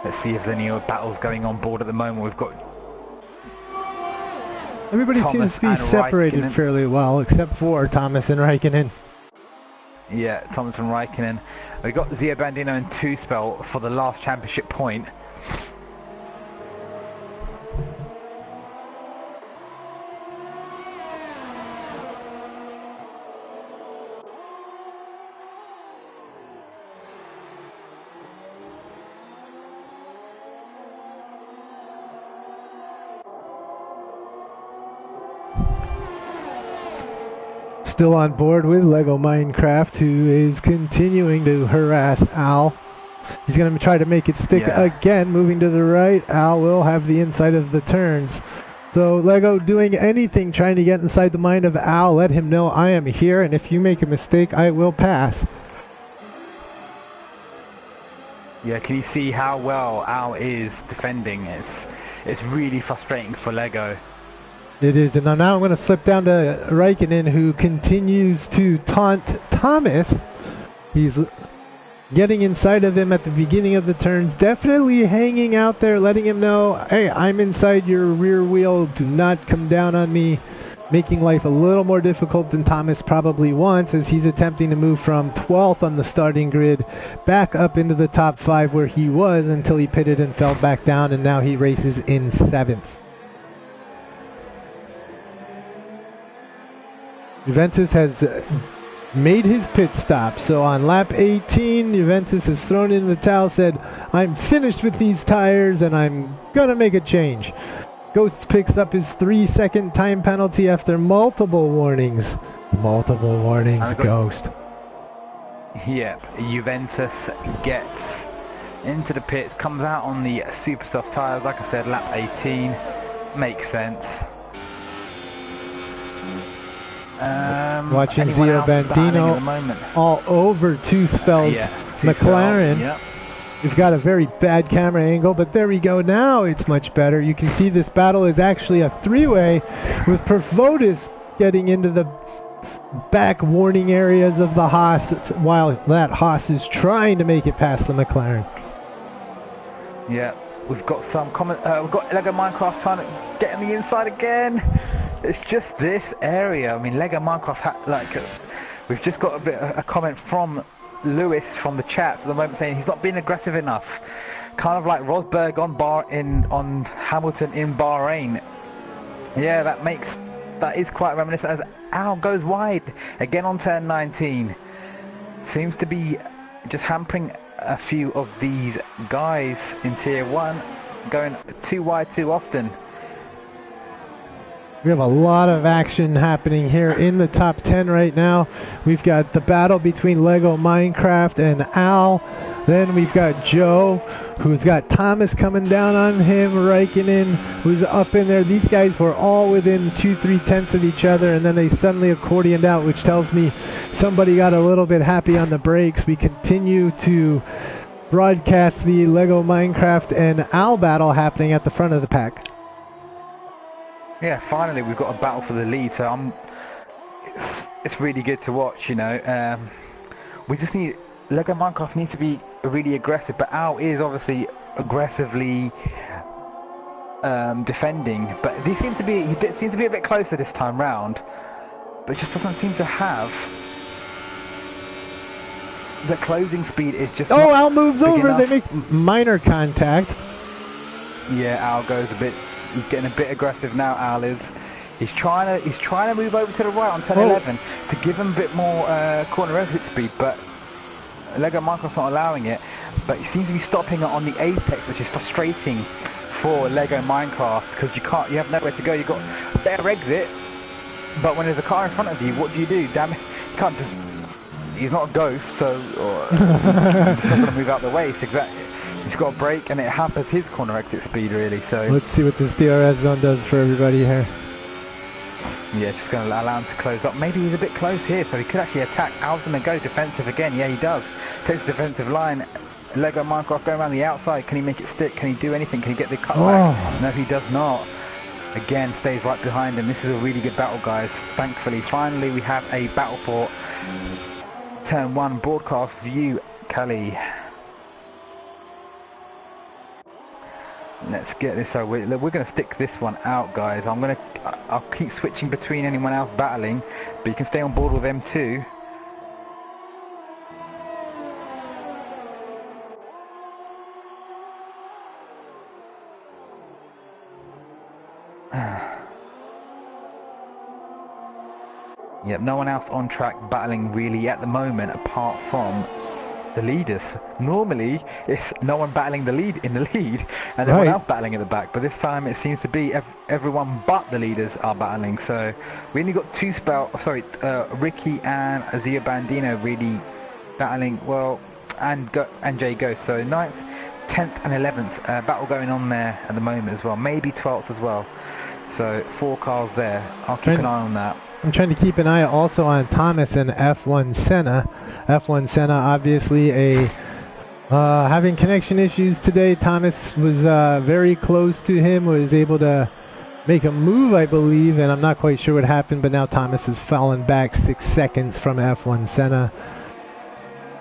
Let's see if there's any other battles going on board at the moment. We've got everybody Thomas seems to be separated Raikkonen. fairly well, except for Thomas and Raikkonen. Yeah, Thomas and Raikkonen. We've got Zia Bandino and 2-spell for the last championship point. Still on board with Lego Minecraft, who is continuing to harass Al. He's going to try to make it stick again, moving to the right. Al will have the inside of the turns. So Lego doing anything trying to get inside the mind of Al. Let him know I am here, and if you make a mistake, I will pass. Yeah, can you see how well Al is defending? It's really frustrating for Lego. It is, and now I'm going to slip down to Raikkonen, who continues to taunt Thomas. He's getting inside of him at the beginning of the turns, definitely hanging out there, letting him know, hey, I'm inside your rear wheel, do not come down on me, making life a little more difficult than Thomas probably wants, as he's attempting to move from 12th on the starting grid back up into the top 5 where he was until he pitted and fell back down, and now he races in 7th. Juventus has made his pit stop, so on lap 18, Juventus has thrown in the towel, said, I'm finished with these tires and I'm gonna make a change. Ghost picks up his 3-second time penalty after multiple warnings. Multiple warnings, Ghost. Yep, Juventus gets into the pits, comes out on the super soft tires, like I said, lap 18, makes sense. Watching Zio Bandino all over 2-spell's McLaren. Yep. We've got a very bad camera angle, but there we go. Now it's much better. You can see this battle is actually a 3-way with Pervodis getting into the back warning areas of the Haas while that Haas is trying to make it past the McLaren. Yeah, we've got some comment. We've got Lego Minecraft trying to get on the inside again. It's just this area. I mean, Lego Minecraft we've just got a comment from Lewis from the chat at the moment saying he's not being aggressive enough. Kind of like Rosberg on Hamilton in Bahrain. Yeah, that is quite reminiscent as Al goes wide again on turn 19. Seems to be just hampering a few of these guys in tier 1, going too wide too often. We have a lot of action happening here in the top 10 right now. We've got the battle between Lego Minecraft and Al. Then we've got Joe, who's got Thomas coming down on him, Raikkonen, who's up in there. These guys were all within 2-3 tenths of each other, and then they suddenly accordioned out, which tells me somebody got a little bit happy on the brakes. We continue to broadcast the Lego Minecraft and Al battle happening at the front of the pack. Yeah, finally we've got a battle for the lead, so it's really good to watch, you know. We just need, Lego Minecraft needs to be really aggressive, but Al is obviously aggressively defending, but he seems to be a bit closer this time round, but just doesn't seem to have the closing speed is just. Oh, Al moves over. Enough. They make minor contact. Yeah, Al goes a bit. He's getting a bit aggressive now. Al is. He's trying to move over to the right on 10-11 to give him a bit more corner exit speed, but Lego Minecraft's not allowing it. But he seems to be stopping it on the apex, which is frustrating for Lego Minecraft because you have nowhere to go. You've got a better exit, but when there's a car in front of you, what do? Damn it, you can't just. He's not a ghost, so he's just not going to move out the way. It's exactly. He's got a brake, and it hampers his corner exit speed really. So let's see what this Drs Zone does for everybody here. Yeah, just going to allow him to close up. Maybe he's a bit close here, so he could actually attack. Al's going to go defensive again. Yeah, he does. Takes the defensive line. Lego Minecraft going around the outside. Can he make it stick? Can he do anything? Can he get the cutback? No, he does not. Again, stays right behind him. This is a really good battle, guys. Thankfully, finally, we have a battle for Turn 1 broadcast view, Kelly. Let's get this over. We're going to stick this one out, guys. I'll keep switching between anyone else battling, but you can stay on board with them too. Yep, no one else on track battling really at the moment apart from the leaders. Normally it's no one battling the lead in the lead and everyone else battling at the back, but this time it seems to be everyone but the leaders are battling. So we only got Ricky and Azia Bandino really battling, well, and Jay Ghost. So 9th, 10th and 11th battle going on there at the moment as well, maybe 12th as well. So 4 cars there. I'll keep an eye on that. I'm trying to keep an eye also on Thomas and F1 Senna. F1 Senna obviously having connection issues today. Thomas was very close to him, was able to make a move, I believe, and I'm not quite sure what happened, but now Thomas has fallen back 6 seconds from F1 Senna.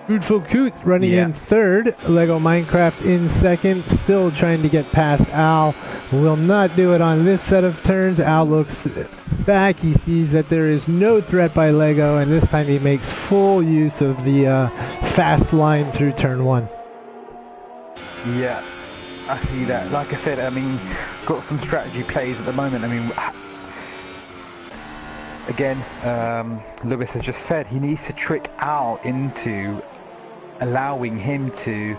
Fruitful Coots running in 3rd. Lego Minecraft in 2nd, still trying to get past Al. Will not do it on this set of turns. Al looks back. He sees that there is no threat by Lego, and this time he makes full use of the fast line through turn 1. Yeah, I see that. Like I said, I mean, got some strategy plays at the moment. I mean, again, Lewis has just said he needs to trick Al into allowing him to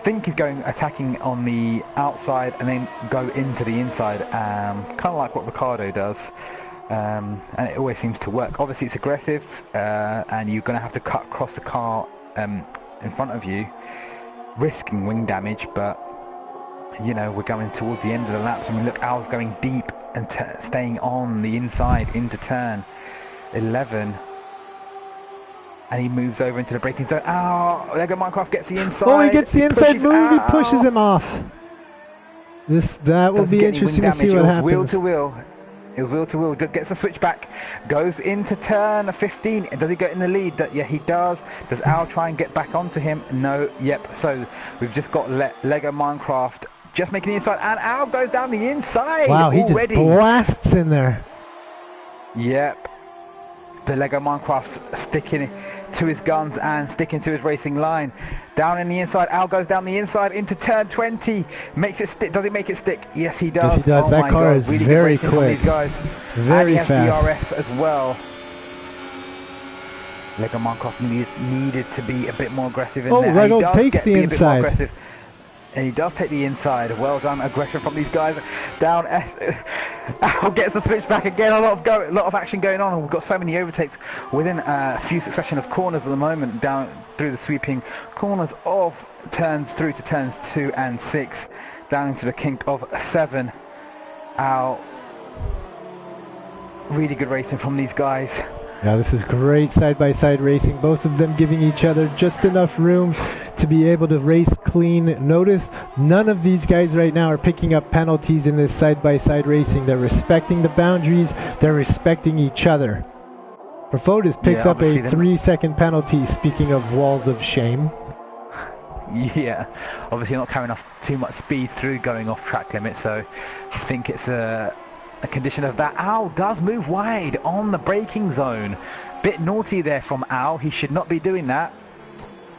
think he's attacking on the outside and then go into the inside, kind of like what Ricardo does, and it always seems to work. Obviously it's aggressive, and you're going to have to cut across the car in front of you, risking wing damage, but you know, we're going towards the end of the laps. I mean, look, Al's going deep and staying on the inside into turn 11. And he moves over into the braking zone. Oh, Lego Minecraft gets the inside. Oh, he gets the inside move. He pushes him off. That will be interesting to see what happens. Wheel to wheel. It was wheel to wheel. Gets a switch back. Goes into turn 15. Does he get in the lead? Yeah, he does. Does Al try and get back onto him? No. Yep. So we've just got Lego Minecraft just making the inside, and Al goes down the inside. Wow, he already just blasts in there. Yep. The Lego Minecraft sticking to his guns and sticking to his racing line. Down in the inside, Al goes down the inside into turn 20. Makes it stick. Does he make it stick? Yes, he does. Yes, he does. Oh that car is really very quick. These guys. Very and he has DRS as well. Lego Minecraft needed to be a bit more aggressive in there. Oh, Lego takes the inside. And he does take the inside. Well done, aggression from these guys. Down Al gets the switch back again. A lot of action going on. We've got so many overtakes within a few succession of corners at the moment. Down through the sweeping corners of turns through to turns 2 and 6, down into the kink of 7. Al, really good racing from these guys. Yeah, this is great side-by-side racing. Both of them giving each other just enough room to be able to race clean. Notice none of these guys right now are picking up penalties in this side-by-side racing. They're respecting the boundaries. They're respecting each other. Perfotis picks up a 3-second penalty, speaking of walls of shame. Yeah, obviously not carrying off too much speed through going off track limit, so I think it's a condition of that. Al does move wide on the braking zone. Bit naughty there from Al. He should not be doing that.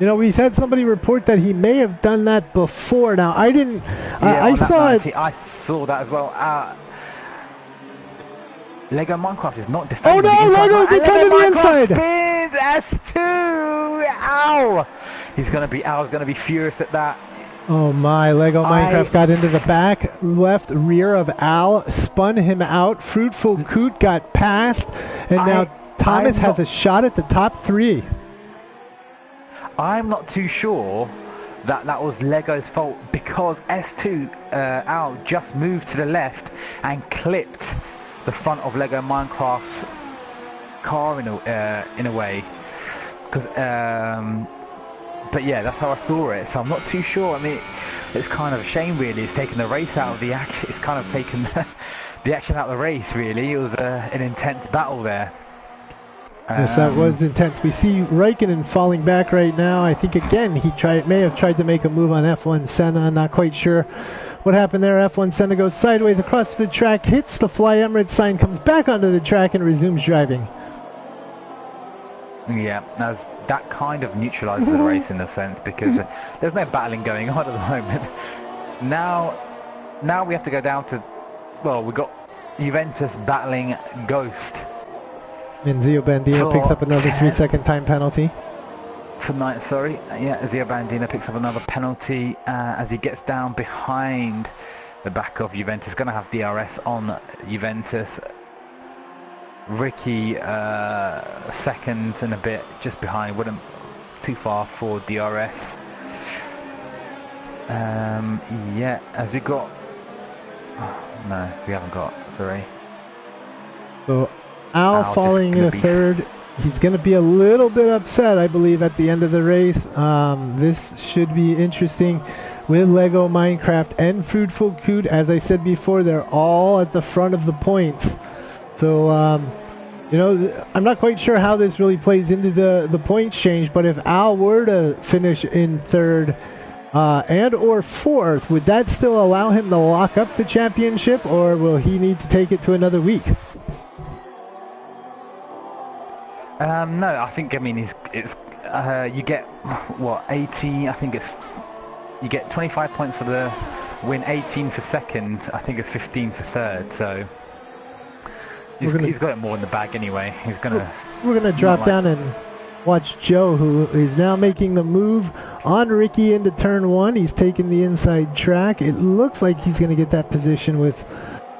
You know, we had somebody report that he may have done that before. Now, I didn't. Yeah, I saw it. I saw that as well. Lego Minecraft is not Oh defending. no, Lego gets under the inside. Spins S2. Ow! Al's gonna be furious at that. Oh my! Lego Minecraft got into the back, left rear of Al, spun him out. Fruitful Coot got past, and now Thomas has a shot at the top 3. I'm not too sure that was Lego's fault, because S2 Al just moved to the left and clipped the front of Lego Minecraft's car in a way. But yeah, that's how I saw it. So I'm not too sure. I mean, it's kind of a shame, really. It's taken the race out of the action. It's kind of taken the action out of the race, really. It was an intense battle there. Yes, that was intense. We see Raikkonen falling back right now. I think again he may have tried to make a move on F1 Senna. Not quite sure what happened there. F1 Senna goes sideways across the track, hits the Fly Emirates sign, comes back onto the track and resumes driving. Yeah, that kind of neutralises the race in a sense, because there's no battling going on at the moment. Now we have to go down to, well, we've got Juventus battling Ghost. And Zio Bandino picks up another 3-second time penalty. Zio Bandino picks up another penalty as he gets down behind the back of Juventus. Going to have DRS on Juventus. Ricky second and a bit just behind, wouldn't too far for DRS. Yeah, as we got, no, we haven't got, sorry. So Al falling in a third. He's going to be a little bit upset, I believe, at the end of the race. This should be interesting with Lego Minecraft and Fruitful Coot. As I said before, they're all at the front of the points. So, you know, I'm not quite sure how this really plays into the points change, but if Al were to finish in third and or fourth, would that still allow him to lock up the championship, or will he need to take it to another week? No, I think, I mean, you get, what, 18, I think you get 25 points for the win, 18 for second, I think it's 15 for third, so he's got it more in the bag anyway. We're gonna drop down and watch Joe, who is now making the move on Ricky into turn 1. He's taking the inside track. It looks like he's gonna get that position with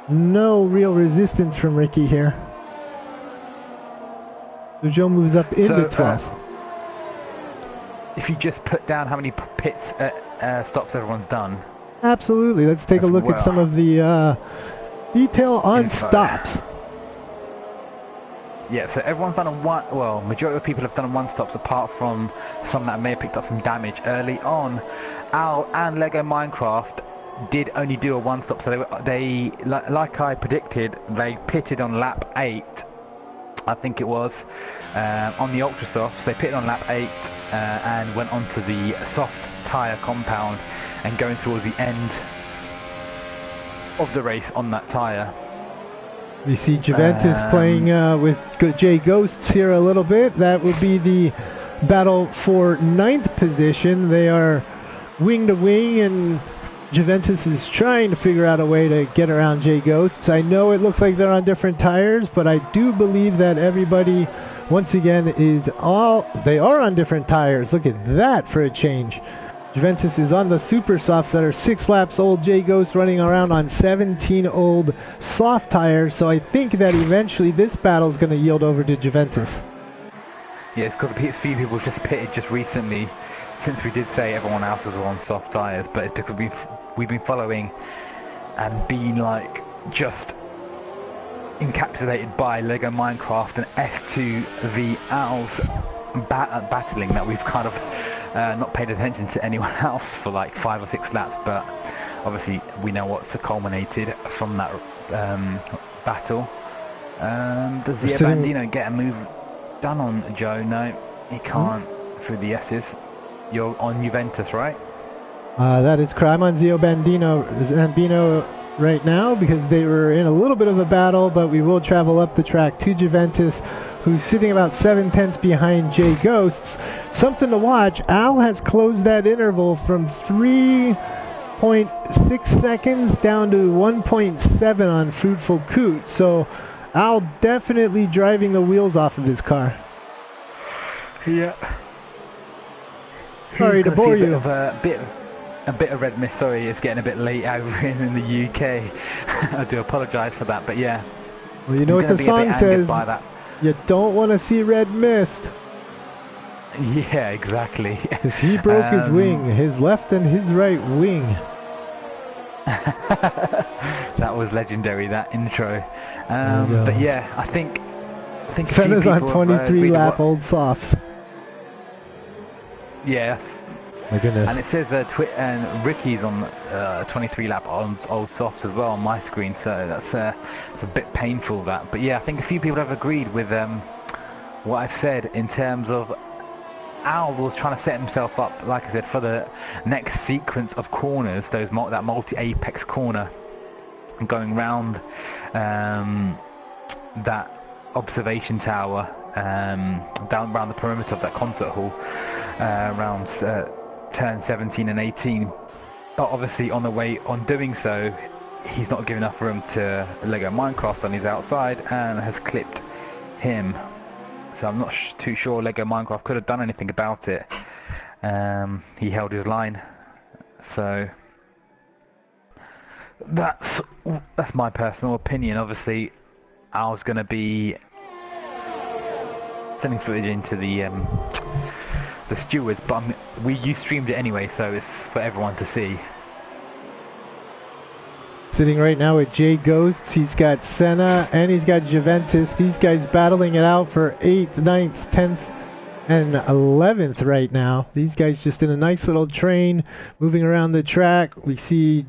no real resistance from Ricky here. So Joe moves up into 12th. If you just put down how many pits stops everyone's done. Absolutely. Let's take a look at some of the detail on stops. Yeah, so everyone's done majority of people have done one stops, apart from some that may have picked up some damage early on. Al and Lego Minecraft did only do a one stop, so they like I predicted, they pitted on lap 8. I think it was, on the Ultra Softs. They pitted on lap 8 and went onto the soft tyre compound and going towards the end of the race on that tyre. We see Juventus playing with J Ghosts here a little bit. That would be the battle for 9th position. They are wing to wing, and Juventus is trying to figure out a way to get around J Ghosts. I know it looks like they're on different tires, but I do believe that everybody, once again, they are on different tires. Look at that for a change. Juventus is on the super softs that are 6 laps old. J Ghost running around on 17 old soft tires. So I think that eventually this battle is going to yield over to Juventus. Yeah, it's because a few people just pitted just recently, since we did say everyone else was on soft tires, but it's because we've been following and been like just encapsulated by Lego Minecraft and S2V Al's battling, that we've kind of not paid attention to anyone else for like 5 or 6 laps, but obviously we know what's culminated from that battle. Does the Bandino get a move done on Joe? No, he can't through the S's. You're on Juventus, right? That is correct. I'm on Zio Bandino. Zambino right now because they were in a little bit of a battle, but we will travel up the track to Juventus, who's sitting about 7/10 behind Jay Ghosts. Something to watch, Al has closed that interval from 3.6 seconds down to 1.7 on Fruitful Coot. So Al definitely driving the wheels off of his car. Yeah. Sorry to bore you. A bit of red mist. Sorry, it's getting a bit late over in the UK. I do apologise for that, but yeah. Well, you know what the song says. You don't want to see red mist. Yeah, exactly. Because he broke his wing, his left and his right wing. That was legendary, that intro. But yeah, I think Senna's on 23 lap old softs. Yeah. My goodness. And it says and Ricky's on 23 lap on old softs as well on my screen, so it's a bit painful that. But yeah, I think a few people have agreed with what I've said in terms of Al was trying to set himself up, like I said, for the next sequence of corners, that multi-apex corner, going round that observation tower, down around the perimeter of that concert hall, around turn 17 and 18. But obviously on doing so, he's not giving enough room to Lego Minecraft on his outside and has clipped him. So I'm not too sure Lego Minecraft could have done anything about it. He held his line. So that's my personal opinion. Obviously, Al's going to be sending footage into the Stewards, but you streamed it anyway, so it's for everyone to see. Sitting right now with Jay Ghosts, he's got Senna and he's got Juventus. These guys battling it out for 8th, 9th, 10th, and 11th right now. These guys just in a nice little train moving around the track. We see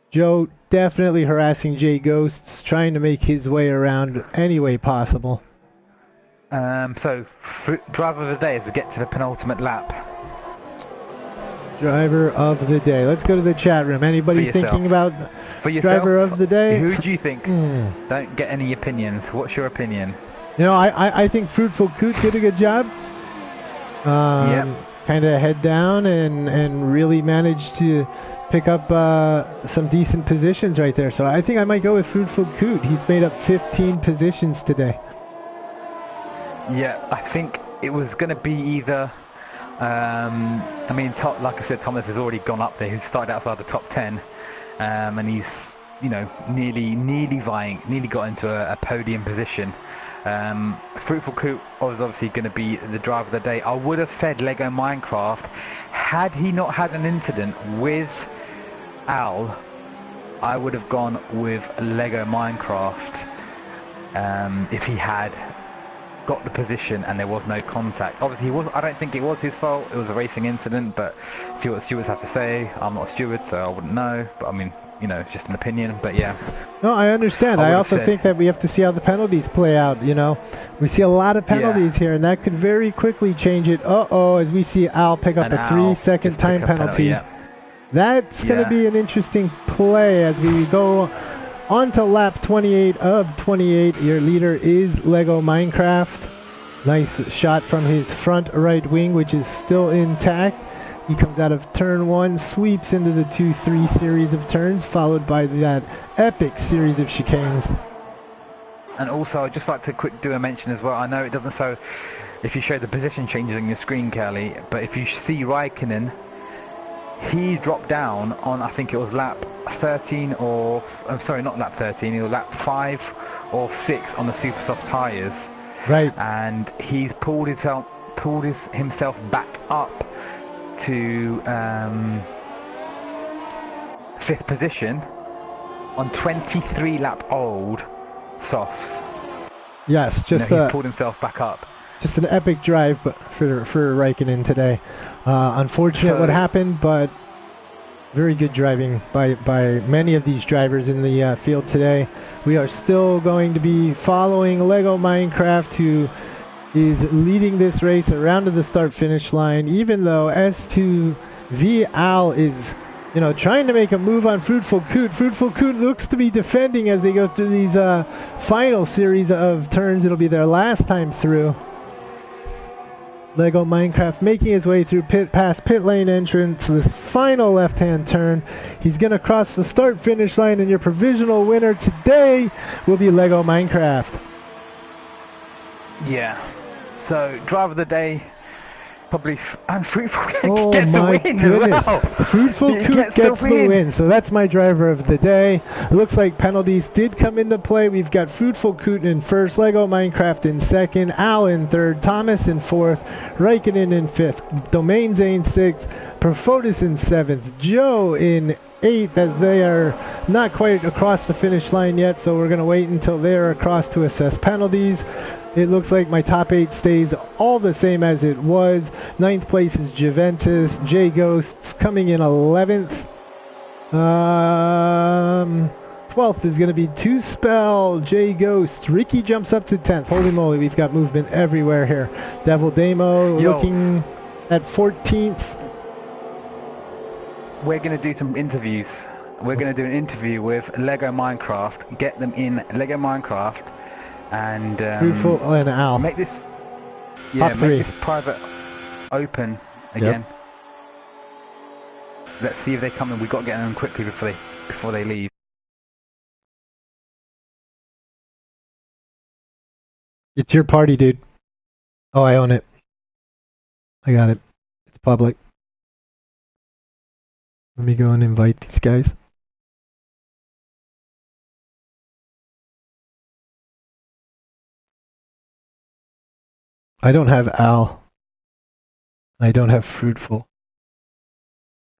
Joe definitely harassing Jay Ghosts, trying to make his way around any way possible. So, driver of the day as we get to the penultimate lap. Driver of the day. Let's go to the chat room. Anybody thinking about driver of the day? Who do you think? Don't get any opinions. What's your opinion? You know, I think Fruitful Coot did a good job. Kind of head down and really managed to pick up some decent positions right there. So I think I might go with Fruitful Coot. He's made up 15 positions today. Yeah, I think it was going to be either... I mean, like I said, Thomas has already gone up there. He started outside the top 10, and he's, nearly got into a podium position. Fruitful Coot was obviously going to be the driver of the day. I would have said Lego Minecraft had he not had an incident with Al. I would have gone with Lego Minecraft if he had got the position and there was no contact. Obviously, I don't think it was his fault. It was a racing incident, but see what stewards have to say. I'm not a steward, so I wouldn't know. But I mean, it's just an opinion. But yeah. No, I understand. I also think that we have to see how the penalties play out. We see a lot of penalties here, and that could very quickly change it. As we see Al pick up a 3-second time penalty. That's going to be an interesting play as we go on to lap 28 of 28. Your leader is Lego Minecraft. Nice shot from his front right wing, which is still intact. He comes out of turn 1, sweeps into the 2-3 series of turns, followed by that epic series of chicanes. And also, I'd just like to do a mention as well. I know it doesn't show if you show the position changes on your screen, Kelly, but if you see Raikkonen, he dropped down on, I think it was lap 13 or... I'm sorry, not lap 13, it was lap 5 or 6 on the super soft tyres. Right. And he's pulled himself back up to 5th position on 23 lap old softs. Yes, he pulled himself back up. Just an epic drive for Raikkonen today. Unfortunate what happened, but very good driving by many of these drivers in the field today. We are still going to be following Lego Minecraft, who is leading this race around to the start-finish line, even though S2V Al is you know, trying to make a move on Fruitful Coot. Fruitful Coot looks to be defending as they go through these final series of turns. It'll be their last time through. Lego Minecraft making his way through past pit lane entrance, this final left-hand turn. He's going to cross the start-finish line, and your provisional winner today will be Lego Minecraft. Yeah. So, driver of the day, probably, and Fruitful Coot Oh gets my the win goodness. as well. Fruitful Coot gets the win. So that's my driver of the day. It looks like penalties did come into play. We've got Fruitful Coot in first, Lego Minecraft in second, Al in third, Thomas in fourth, Raikkonen in fifth, Domain Zane sixth, Profotis in seventh, Joe in eighth, as they are not quite across the finish line yet, so we're going to wait until they're across to assess penalties. It looks like my top 8 stays all the same as it was. 9th place is Juventus. J Ghosts coming in 11th. 12th is going to be Two Spell. J Ghosts. Ricky jumps up to 10th. Holy moly, we've got movement everywhere here. Devil Damo looking at 14th. We're going to do some interviews. We're going to do an interview with Lego Minecraft. Get them in Lego Minecraft. And Fruitful and Al. Make this, Top three. make this private open again. Yep. Let's see if they come in. We've got to get them quickly before they leave. It's your party, dude. Oh, I own it. I got it. It's public. Let me go and invite these guys. I don't have Al. I don't have Fruitful.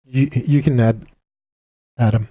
You can add Adam.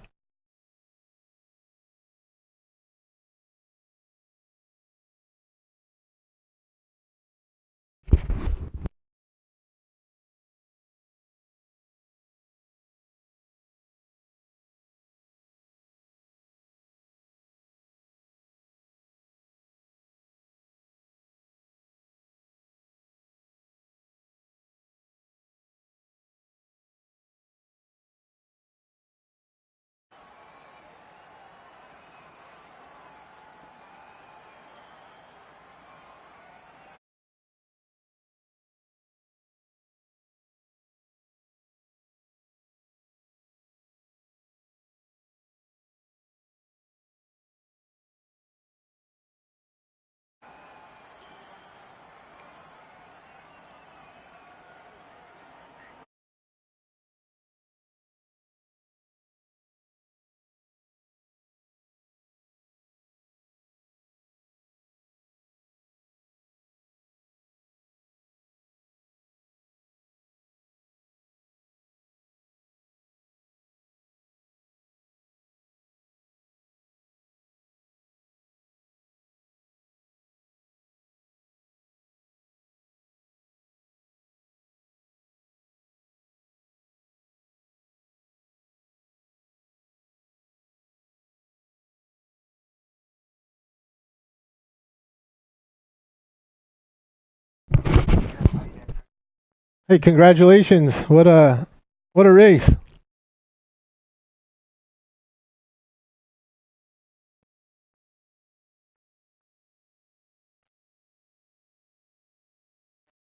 Hey, congratulations. What a race.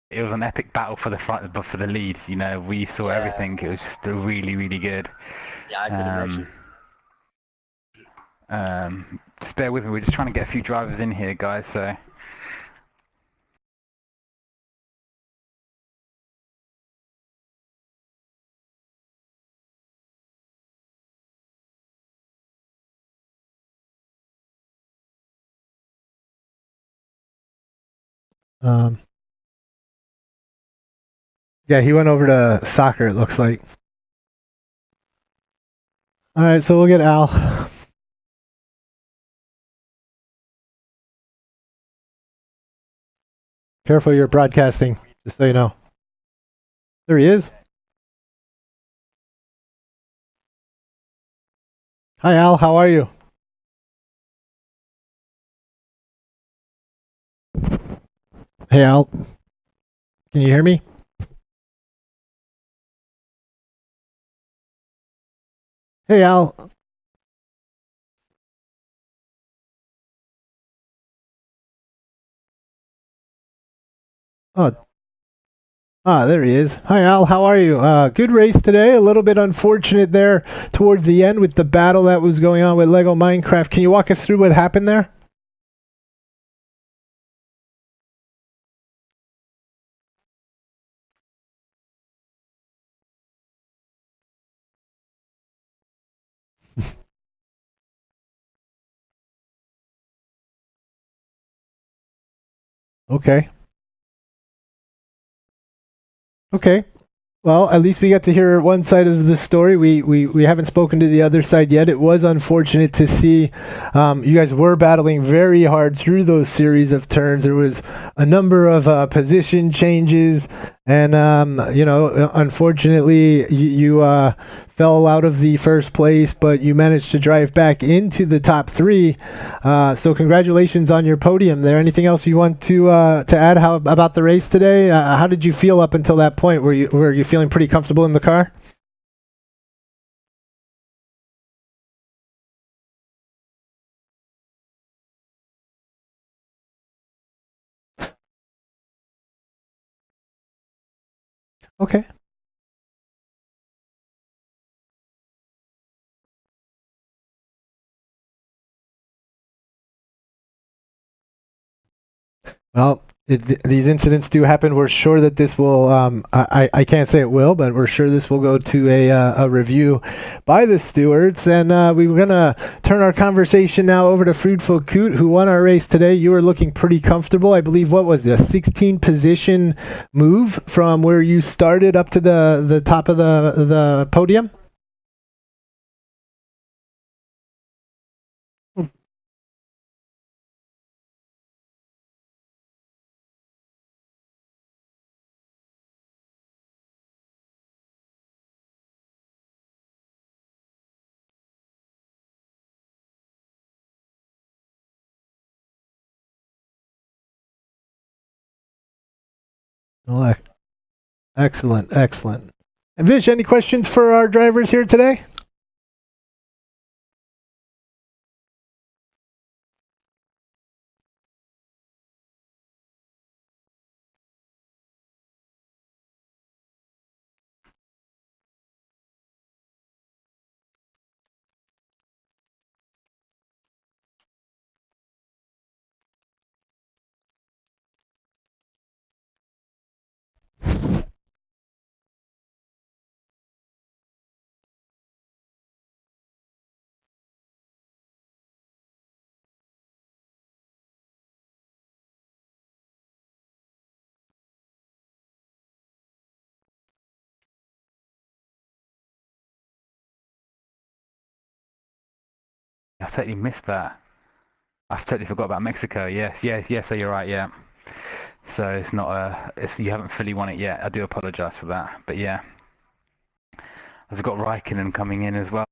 It was an epic battle for the front, but for the lead. You know, we saw everything. It was just really, really good. Yeah, I could imagine. Just bear with me. We're just trying to get a few drivers in here, guys. So. Yeah, he went over to soccer, it looks like. All right, so we'll get Al. Careful, you're broadcasting, just so you know. There he is. Hi, Al. How are you? Hey, Al. Can you hear me? Hey, Al. Oh, there he is. Hi, Al. How are you? Good race today. A little bit unfortunate there towards the end with the battle that was going on with Lego Minecraft. Can you walk us through what happened there? Okay. Okay. Well, at least we got to hear one side of the story. We haven't spoken to the other side yet. It was unfortunate to see you guys were battling very hard through those series of turns. There was a number of position changes, and unfortunately, you fell out of the first place, but you managed to drive back into the top three. So congratulations on your podium there. Anything else you want to add about the race today? How did you feel up until that point? Were you feeling pretty comfortable in the car? Okay. Well, these incidents do happen. We're sure that this will, I can't say it will, but we're sure this will go to a review by the stewards. And we're going to turn our conversation now over to Fruitful Coot, who won our race today. You were looking pretty comfortable. I believe, what was it, a 16 position move from where you started up to the top of the podium? Well, excellent, excellent. And Vish, any questions for our drivers here today? I totally missed that. I totally forgot about Mexico. Yes, yes, yes. So you're right. Yeah. So it's not you haven't fully won it yet. I do apologise for that. But yeah, I've got Raikkonen coming in as well.